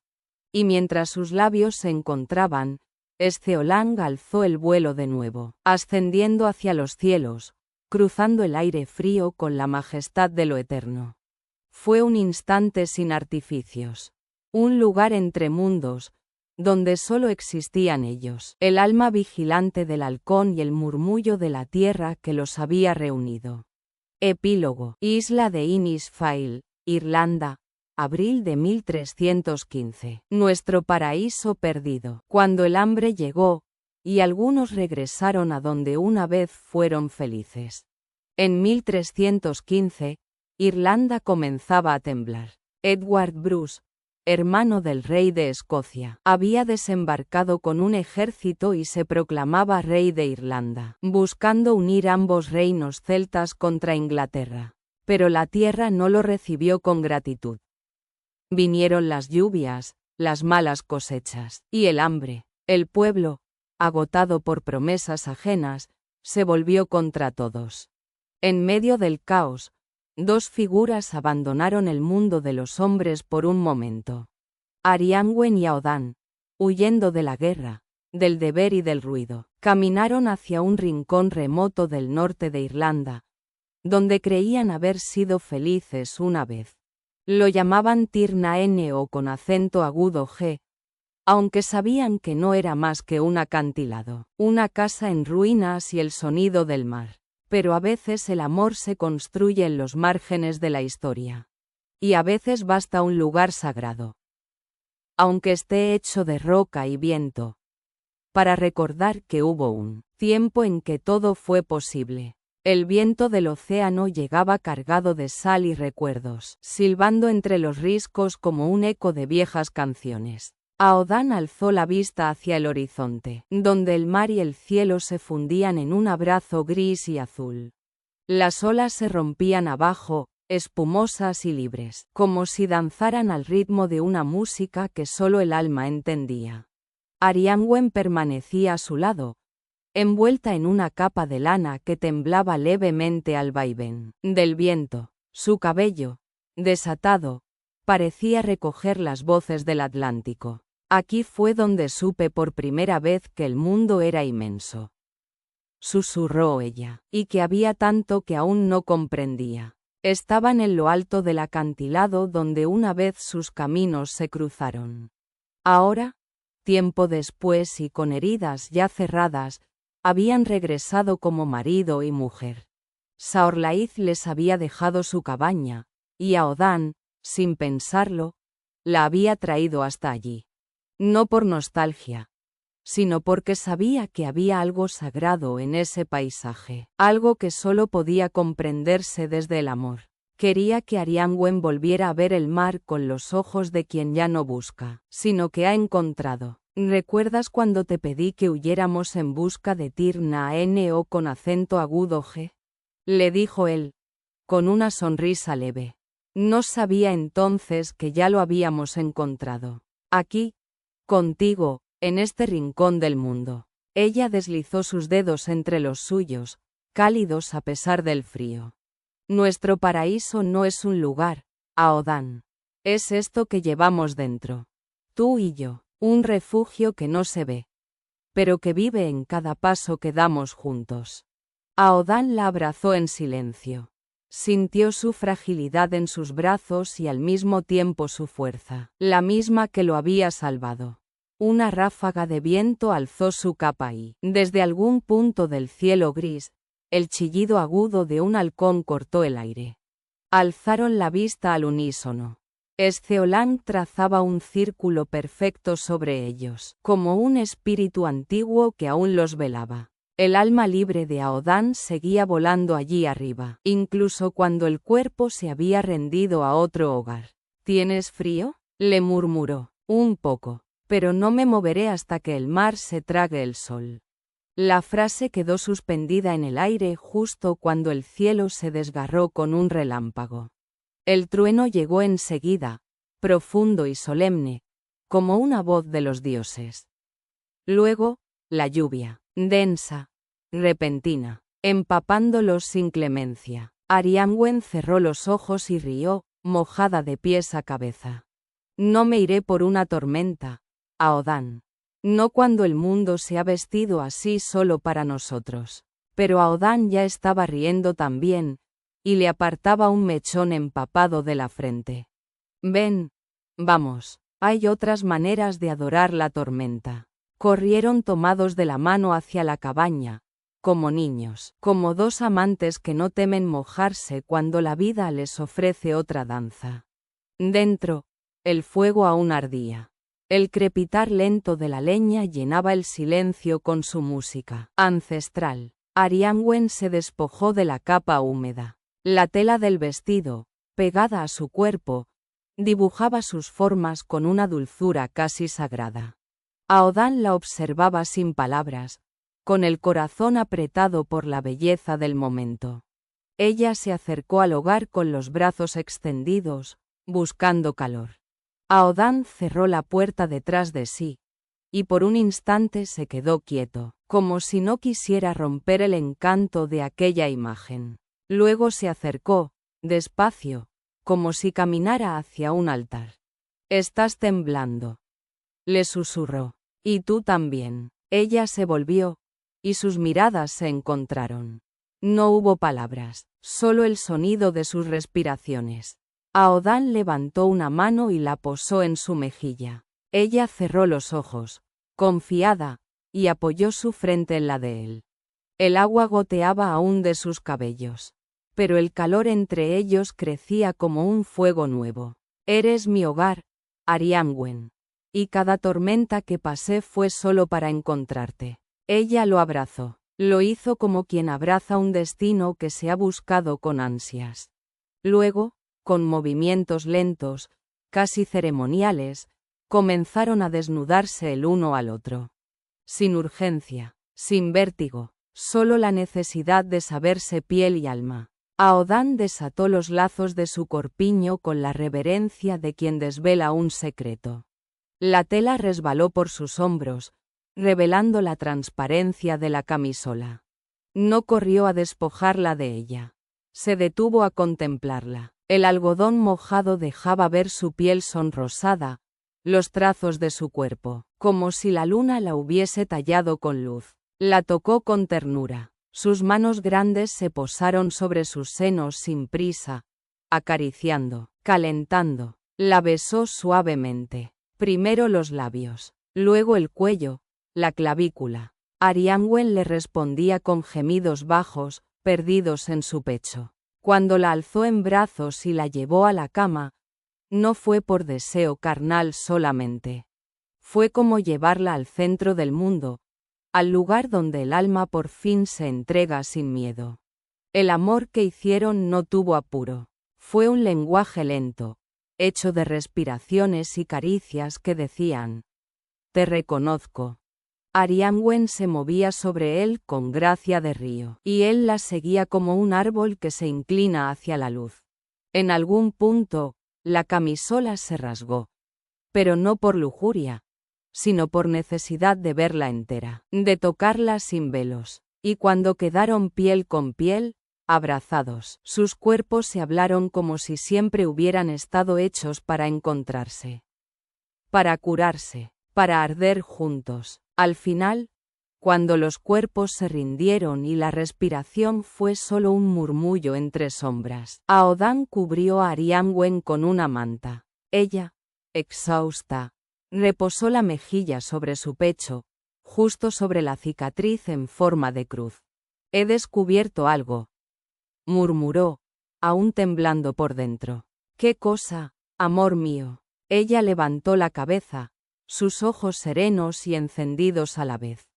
Y mientras sus labios se encontraban, Stheolang alzó el vuelo de nuevo, ascendiendo hacia los cielos, cruzando el aire frío con la majestad de lo eterno. Fue un instante sin artificios, un lugar entre mundos, donde solo existían ellos, el alma vigilante del halcón y el murmullo de la tierra que los había reunido. Epílogo. Isla de Innisfail, Irlanda, abril de 1315. Nuestro paraíso perdido. Cuando el hambre llegó, y algunos regresaron a donde una vez fueron felices. En 1315, Irlanda comenzaba a temblar. Edward Bruce, hermano del rey de Escocia, había desembarcado con un ejército y se proclamaba rey de Irlanda, buscando unir ambos reinos celtas contra Inglaterra. Pero la tierra no lo recibió con gratitud. Vinieron las lluvias, las malas cosechas, y el hambre. El pueblo, agotado por promesas ajenas, se volvió contra todos. En medio del caos, dos figuras abandonaron el mundo de los hombres por un momento. Arianwen y Aodan, huyendo de la guerra, del deber y del ruido, caminaron hacia un rincón remoto del norte de Irlanda, donde creían haber sido felices una vez. Lo llamaban Tirna N o con acento agudo G, aunque sabían que no era más que un acantilado, una casa en ruinas y el sonido del mar. Pero a veces el amor se construye en los márgenes de la historia. Y a veces basta un lugar sagrado, aunque esté hecho de roca y viento, para recordar que hubo un tiempo en que todo fue posible. El viento del océano llegaba cargado de sal y recuerdos, silbando entre los riscos como un eco de viejas canciones. Aodán alzó la vista hacia el horizonte, donde el mar y el cielo se fundían en un abrazo gris y azul. Las olas se rompían abajo, espumosas y libres, como si danzaran al ritmo de una música que solo el alma entendía. Arianwen permanecía a su lado, envuelta en una capa de lana que temblaba levemente al vaivén del viento. Su cabello, desatado, parecía recoger las voces del Atlántico. Aquí fue donde supe por primera vez que el mundo era inmenso, susurró ella, y que había tanto que aún no comprendía. Estaban en lo alto del acantilado donde una vez sus caminos se cruzaron. Ahora, tiempo después y con heridas ya cerradas, habían regresado como marido y mujer. Saorlaith les había dejado su cabaña, y Aodán, sin pensarlo, la había traído hasta allí. No por nostalgia, sino porque sabía que había algo sagrado en ese paisaje, algo que solo podía comprenderse desde el amor. Quería que Arianwen volviera a ver el mar con los ojos de quien ya no busca, sino que ha encontrado. ¿Recuerdas cuando te pedí que huyéramos en busca de Tirna N o con acento agudo G? Le dijo él, con una sonrisa leve. No sabía entonces que ya lo habíamos encontrado. Aquí, contigo, en este rincón del mundo. Ella deslizó sus dedos entre los suyos, cálidos a pesar del frío. Nuestro paraíso no es un lugar, Aodán. Es esto que llevamos dentro. Tú y yo, un refugio que no se ve, pero que vive en cada paso que damos juntos. Aodán la abrazó en silencio. Sintió su fragilidad en sus brazos y al mismo tiempo su fuerza, la misma que lo había salvado. Una ráfaga de viento alzó su capa y, desde algún punto del cielo gris, el chillido agudo de un halcón cortó el aire. Alzaron la vista al unísono. Esceolán trazaba un círculo perfecto sobre ellos, como un espíritu antiguo que aún los velaba. El alma libre de Aodán seguía volando allí arriba, incluso cuando el cuerpo se había rendido a otro hogar. ¿Tienes frío?, le murmuró. Un poco, pero no me moveré hasta que el mar se trague el sol. La frase quedó suspendida en el aire justo cuando el cielo se desgarró con un relámpago. El trueno llegó enseguida, profundo y solemne, como una voz de los dioses. Luego, la lluvia, densa, repentina, empapándolos sin clemencia. Arianwen cerró los ojos y rió, mojada de pies a cabeza. No me iré por una tormenta, Aodán. No cuando el mundo se ha vestido así solo para nosotros. Pero Aodán ya estaba riendo también, y le apartaba un mechón empapado de la frente. Ven, vamos, hay otras maneras de adorar la tormenta. Corrieron tomados de la mano hacia la cabaña, como niños, como dos amantes que no temen mojarse cuando la vida les ofrece otra danza. Dentro, el fuego aún ardía. El crepitar lento de la leña llenaba el silencio con su música ancestral. Arianwen se despojó de la capa húmeda. La tela del vestido, pegada a su cuerpo, dibujaba sus formas con una dulzura casi sagrada. Aodán la observaba sin palabras, con el corazón apretado por la belleza del momento. Ella se acercó al hogar con los brazos extendidos, buscando calor. Aodán cerró la puerta detrás de sí, y por un instante se quedó quieto, como si no quisiera romper el encanto de aquella imagen. Luego se acercó, despacio, como si caminara hacia un altar. «Estás temblando», le susurró. «Y tú también». Ella se volvió, y sus miradas se encontraron. No hubo palabras, solo el sonido de sus respiraciones. Aodan levantó una mano y la posó en su mejilla. Ella cerró los ojos, confiada, y apoyó su frente en la de él. El agua goteaba aún de sus cabellos, pero el calor entre ellos crecía como un fuego nuevo. Eres mi hogar, Arianwen. Y cada tormenta que pasé fue solo para encontrarte. Ella lo abrazó. Lo hizo como quien abraza un destino que se ha buscado con ansias. Luego, con movimientos lentos, casi ceremoniales, comenzaron a desnudarse el uno al otro. Sin urgencia, sin vértigo, solo la necesidad de saberse piel y alma. Aodan desató los lazos de su corpiño con la reverencia de quien desvela un secreto. La tela resbaló por sus hombros, revelando la transparencia de la camisola. No corrió a despojarla de ella. Se detuvo a contemplarla. El algodón mojado dejaba ver su piel sonrosada, los trazos de su cuerpo, como si la luna la hubiese tallado con luz. La tocó con ternura. Sus manos grandes se posaron sobre sus senos sin prisa, acariciando, calentando. La besó suavemente. Primero los labios, luego el cuello, la clavícula. Arianwen le respondía con gemidos bajos, perdidos en su pecho. Cuando la alzó en brazos y la llevó a la cama, no fue por deseo carnal solamente. Fue como llevarla al centro del mundo, al lugar donde el alma por fin se entrega sin miedo. El amor que hicieron no tuvo apuro. Fue un lenguaje lento, hecho de respiraciones y caricias que decían: «Te reconozco». Arianwen se movía sobre él con gracia de río, y él la seguía como un árbol que se inclina hacia la luz. En algún punto, la camisola se rasgó, pero no por lujuria, sino por necesidad de verla entera, de tocarla sin velos, y cuando quedaron piel con piel, abrazados, sus cuerpos se hablaron como si siempre hubieran estado hechos para encontrarse, para curarse, para arder juntos. Al final, cuando los cuerpos se rindieron y la respiración fue solo un murmullo entre sombras, Aodan cubrió a Arianwen con una manta. Ella, exhausta, reposó la mejilla sobre su pecho, justo sobre la cicatriz en forma de cruz. «He descubierto algo», murmuró, aún temblando por dentro. «¿Qué cosa, amor mío?» Ella levantó la cabeza, sus ojos serenos y encendidos a la vez.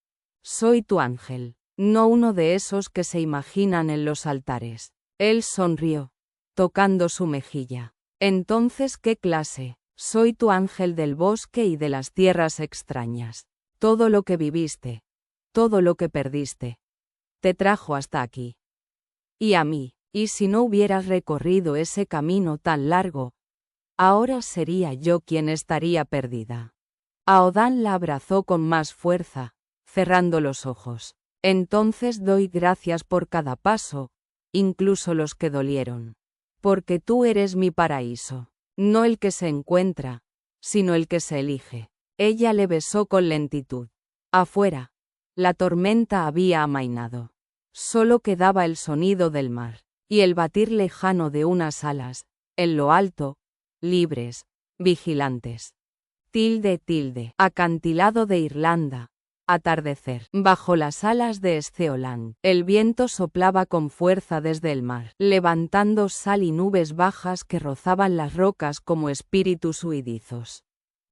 «Soy tu ángel, no uno de esos que se imaginan en los altares». Él sonrió, tocando su mejilla. «Entonces, ¿qué clase? Soy tu ángel del bosque y de las tierras extrañas. Todo lo que viviste, todo lo que perdiste, te trajo hasta aquí. Y a mí, y si no hubieras recorrido ese camino tan largo, ahora sería yo quien estaría perdida». Aodan la abrazó con más fuerza, cerrando los ojos. «Entonces doy gracias por cada paso, incluso los que dolieron. Porque tú eres mi paraíso, no el que se encuentra, sino el que se elige». Ella le besó con lentitud. Afuera, la tormenta había amainado. Solo quedaba el sonido del mar, y el batir lejano de unas alas, en lo alto, libres, vigilantes. Acantilado de Irlanda. Atardecer. Bajo las alas de Stheoland, el viento soplaba con fuerza desde el mar, levantando sal y nubes bajas que rozaban las rocas como espíritus huidizos.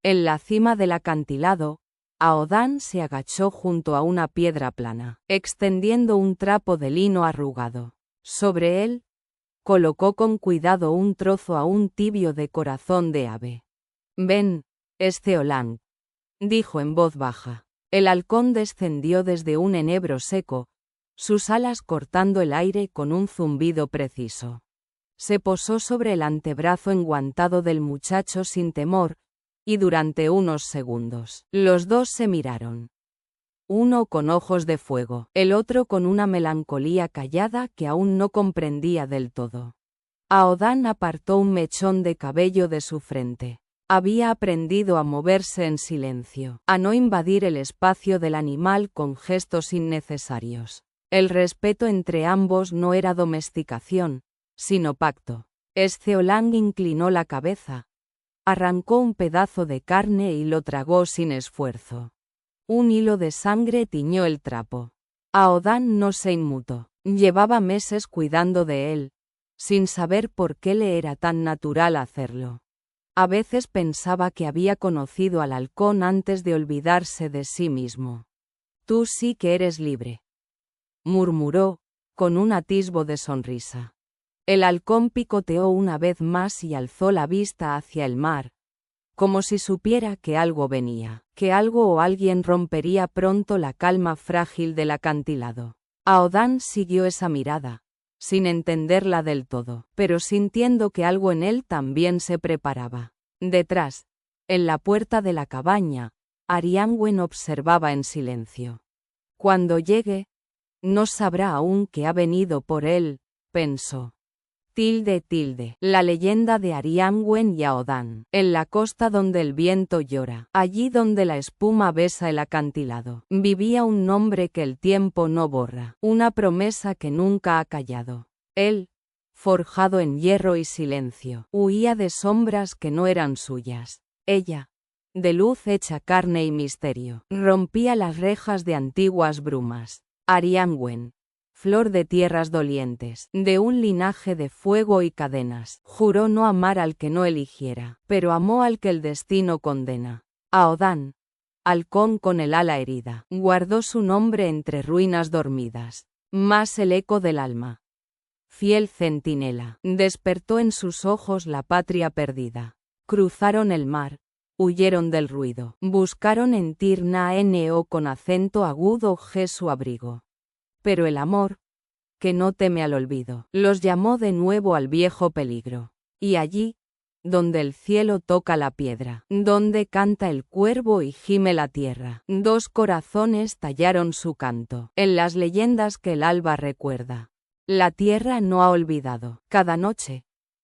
En la cima del acantilado, Aodan se agachó junto a una piedra plana, extendiendo un trapo de lino arrugado. Sobre él, colocó con cuidado un trozo aún tibio de corazón de ave. «Ven, Stheoland», dijo en voz baja. El halcón descendió desde un enebro seco, sus alas cortando el aire con un zumbido preciso. Se posó sobre el antebrazo enguantado del muchacho sin temor, y durante unos segundos, los dos se miraron. Uno con ojos de fuego, el otro con una melancolía callada que aún no comprendía del todo. Aodan apartó un mechón de cabello de su frente. Había aprendido a moverse en silencio, a no invadir el espacio del animal con gestos innecesarios. El respeto entre ambos no era domesticación, sino pacto. Sceolang inclinó la cabeza. Arrancó un pedazo de carne y lo tragó sin esfuerzo. Un hilo de sangre tiñó el trapo. Aodan no se inmutó. Llevaba meses cuidando de él, sin saber por qué le era tan natural hacerlo. A veces pensaba que había conocido al halcón antes de olvidarse de sí mismo. Tú sí que eres libre, murmuró, con un atisbo de sonrisa. El halcón picoteó una vez más y alzó la vista hacia el mar, como si supiera que algo venía, que algo o alguien rompería pronto la calma frágil del acantilado. Aodan siguió esa mirada, sin entenderla del todo, pero sintiendo que algo en él también se preparaba. Detrás, en la puerta de la cabaña, Arianwen observaba en silencio. Cuando llegue, no sabrá aún que ha venido por él, pensó. La leyenda de Arianwen y Aodan. En la costa donde el viento llora, allí donde la espuma besa el acantilado, vivía un nombre que el tiempo no borra, una promesa que nunca ha callado. Él, forjado en hierro y silencio, huía de sombras que no eran suyas. Ella, de luz hecha carne y misterio, rompía las rejas de antiguas brumas. Arianwen, flor de tierras dolientes, de un linaje de fuego y cadenas, juró no amar al que no eligiera, pero amó al que el destino condena. Aodan, halcón con el ala herida, guardó su nombre entre ruinas dormidas, más el eco del alma. Fiel centinela, despertó en sus ojos la patria perdida. Cruzaron el mar, huyeron del ruido, buscaron en Tir-na-no con acento agudo G su abrigo. Pero el amor, que no teme al olvido, los llamó de nuevo al viejo peligro. Y allí, donde el cielo toca la piedra, donde canta el cuervo y gime la tierra, dos corazones tallaron su canto, en las leyendas que el alba recuerda. La tierra no ha olvidado. Cada noche,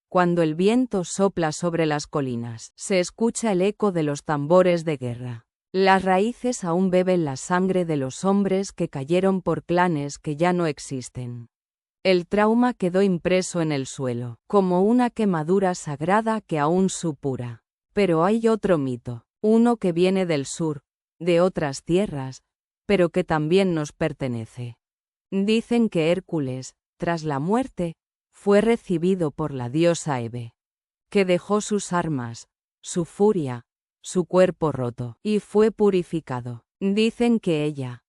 cuando el viento sopla sobre las colinas, se escucha el eco de los tambores de guerra. Las raíces aún beben la sangre de los hombres que cayeron por clanes que ya no existen. El trauma quedó impreso en el suelo, como una quemadura sagrada que aún supura. Pero hay otro mito, uno que viene del sur, de otras tierras, pero que también nos pertenece. Dicen que Hércules, tras la muerte, fue recibido por la diosa Hebe, que dejó sus armas, su furia, su cuerpo roto, y fue purificado. Dicen que ella,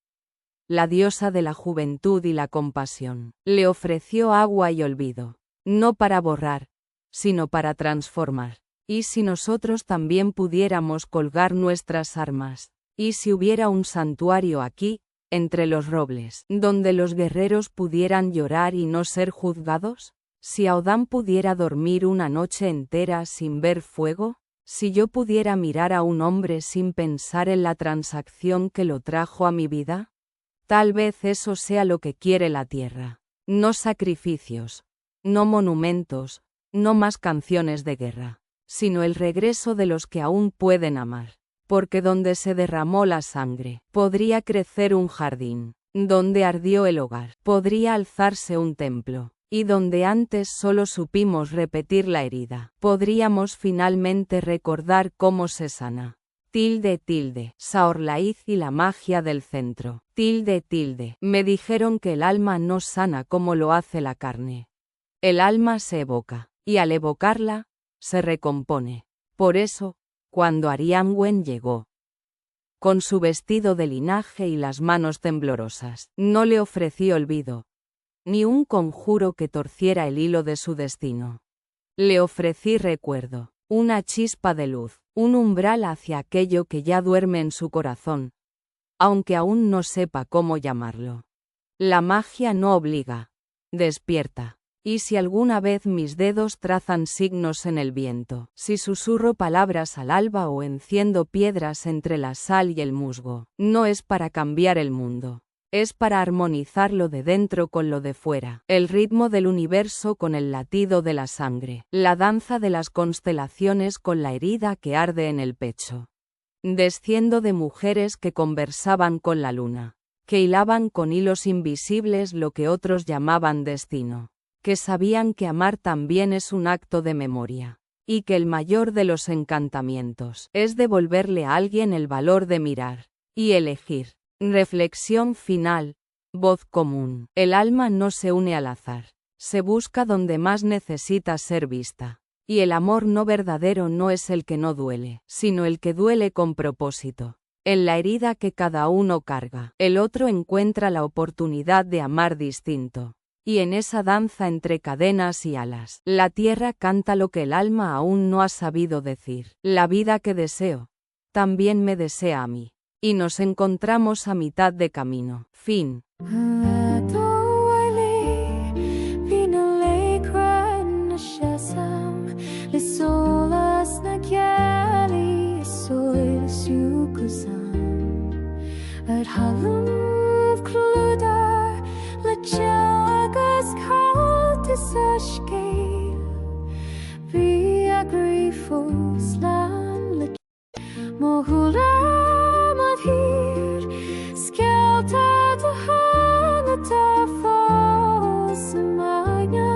la diosa de la juventud y la compasión, le ofreció agua y olvido, no para borrar, sino para transformar. ¿Y si nosotros también pudiéramos colgar nuestras armas? ¿Y si hubiera un santuario aquí, entre los robles, donde los guerreros pudieran llorar y no ser juzgados? ¿Si Aodan pudiera dormir una noche entera sin ver fuego? Si yo pudiera mirar a un hombre sin pensar en la transacción que lo trajo a mi vida, tal vez eso sea lo que quiere la tierra. No sacrificios, no monumentos, no más canciones de guerra, sino el regreso de los que aún pueden amar. Porque donde se derramó la sangre, podría crecer un jardín, donde ardió el hogar, podría alzarse un templo. Y donde antes solo supimos repetir la herida, podríamos finalmente recordar cómo se sana. Saorlaiz y la magia del centro. Me dijeron que el alma no sana como lo hace la carne. El alma se evoca, y al evocarla, se recompone. Por eso, cuando Arianwen llegó, con su vestido de linaje y las manos temblorosas, no le ofrecí olvido, ni un conjuro que torciera el hilo de su destino. Le ofrecí recuerdo, una chispa de luz, un umbral hacia aquello que ya duerme en su corazón, aunque aún no sepa cómo llamarlo. La magia no obliga, despierta. Y si alguna vez mis dedos trazan signos en el viento, si susurro palabras al alba o enciendo piedras entre la sal y el musgo, no es para cambiar el mundo. Es para armonizar lo de dentro con lo de fuera, el ritmo del universo con el latido de la sangre, la danza de las constelaciones con la herida que arde en el pecho. Desciendo de mujeres que conversaban con la luna. que hilaban con hilos invisibles lo que otros llamaban destino, que sabían que amar también es un acto de memoria, y que el mayor de los encantamientos es devolverle a alguien el valor de mirar y elegir. Reflexión final. Voz común. El alma no se une al azar, se busca donde más necesita ser vista. Y el amor no verdadero no es el que no duele, sino el que duele con propósito. En la herida que cada uno carga, el otro encuentra la oportunidad de amar distinto. Y en esa danza entre cadenas y alas, la tierra canta lo que el alma aún no ha sabido decir. La vida que deseo, también me desea a mí. Y nos encontramos a mitad de camino. Fin. At halv kludar le jagas kalt isashke via grifos lan le mohula madhir skelta to hanata fos magna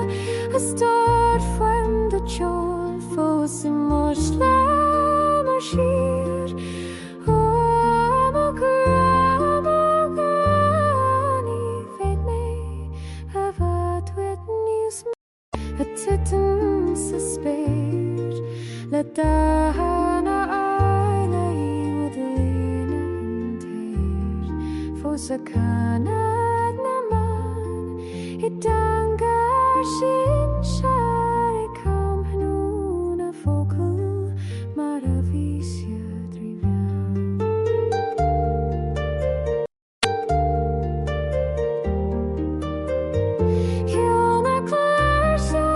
a start from the chol fos moshla mashir Dana aina iudlina inter Fosakanad naman Idangar shin kam hanuna focal maravisya trivial Hilna Clarsa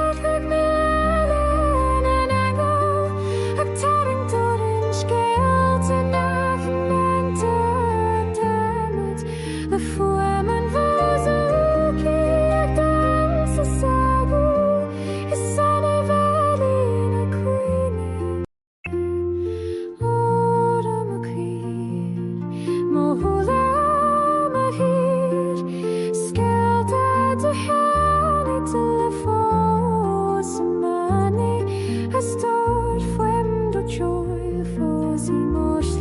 I start from the joy for the most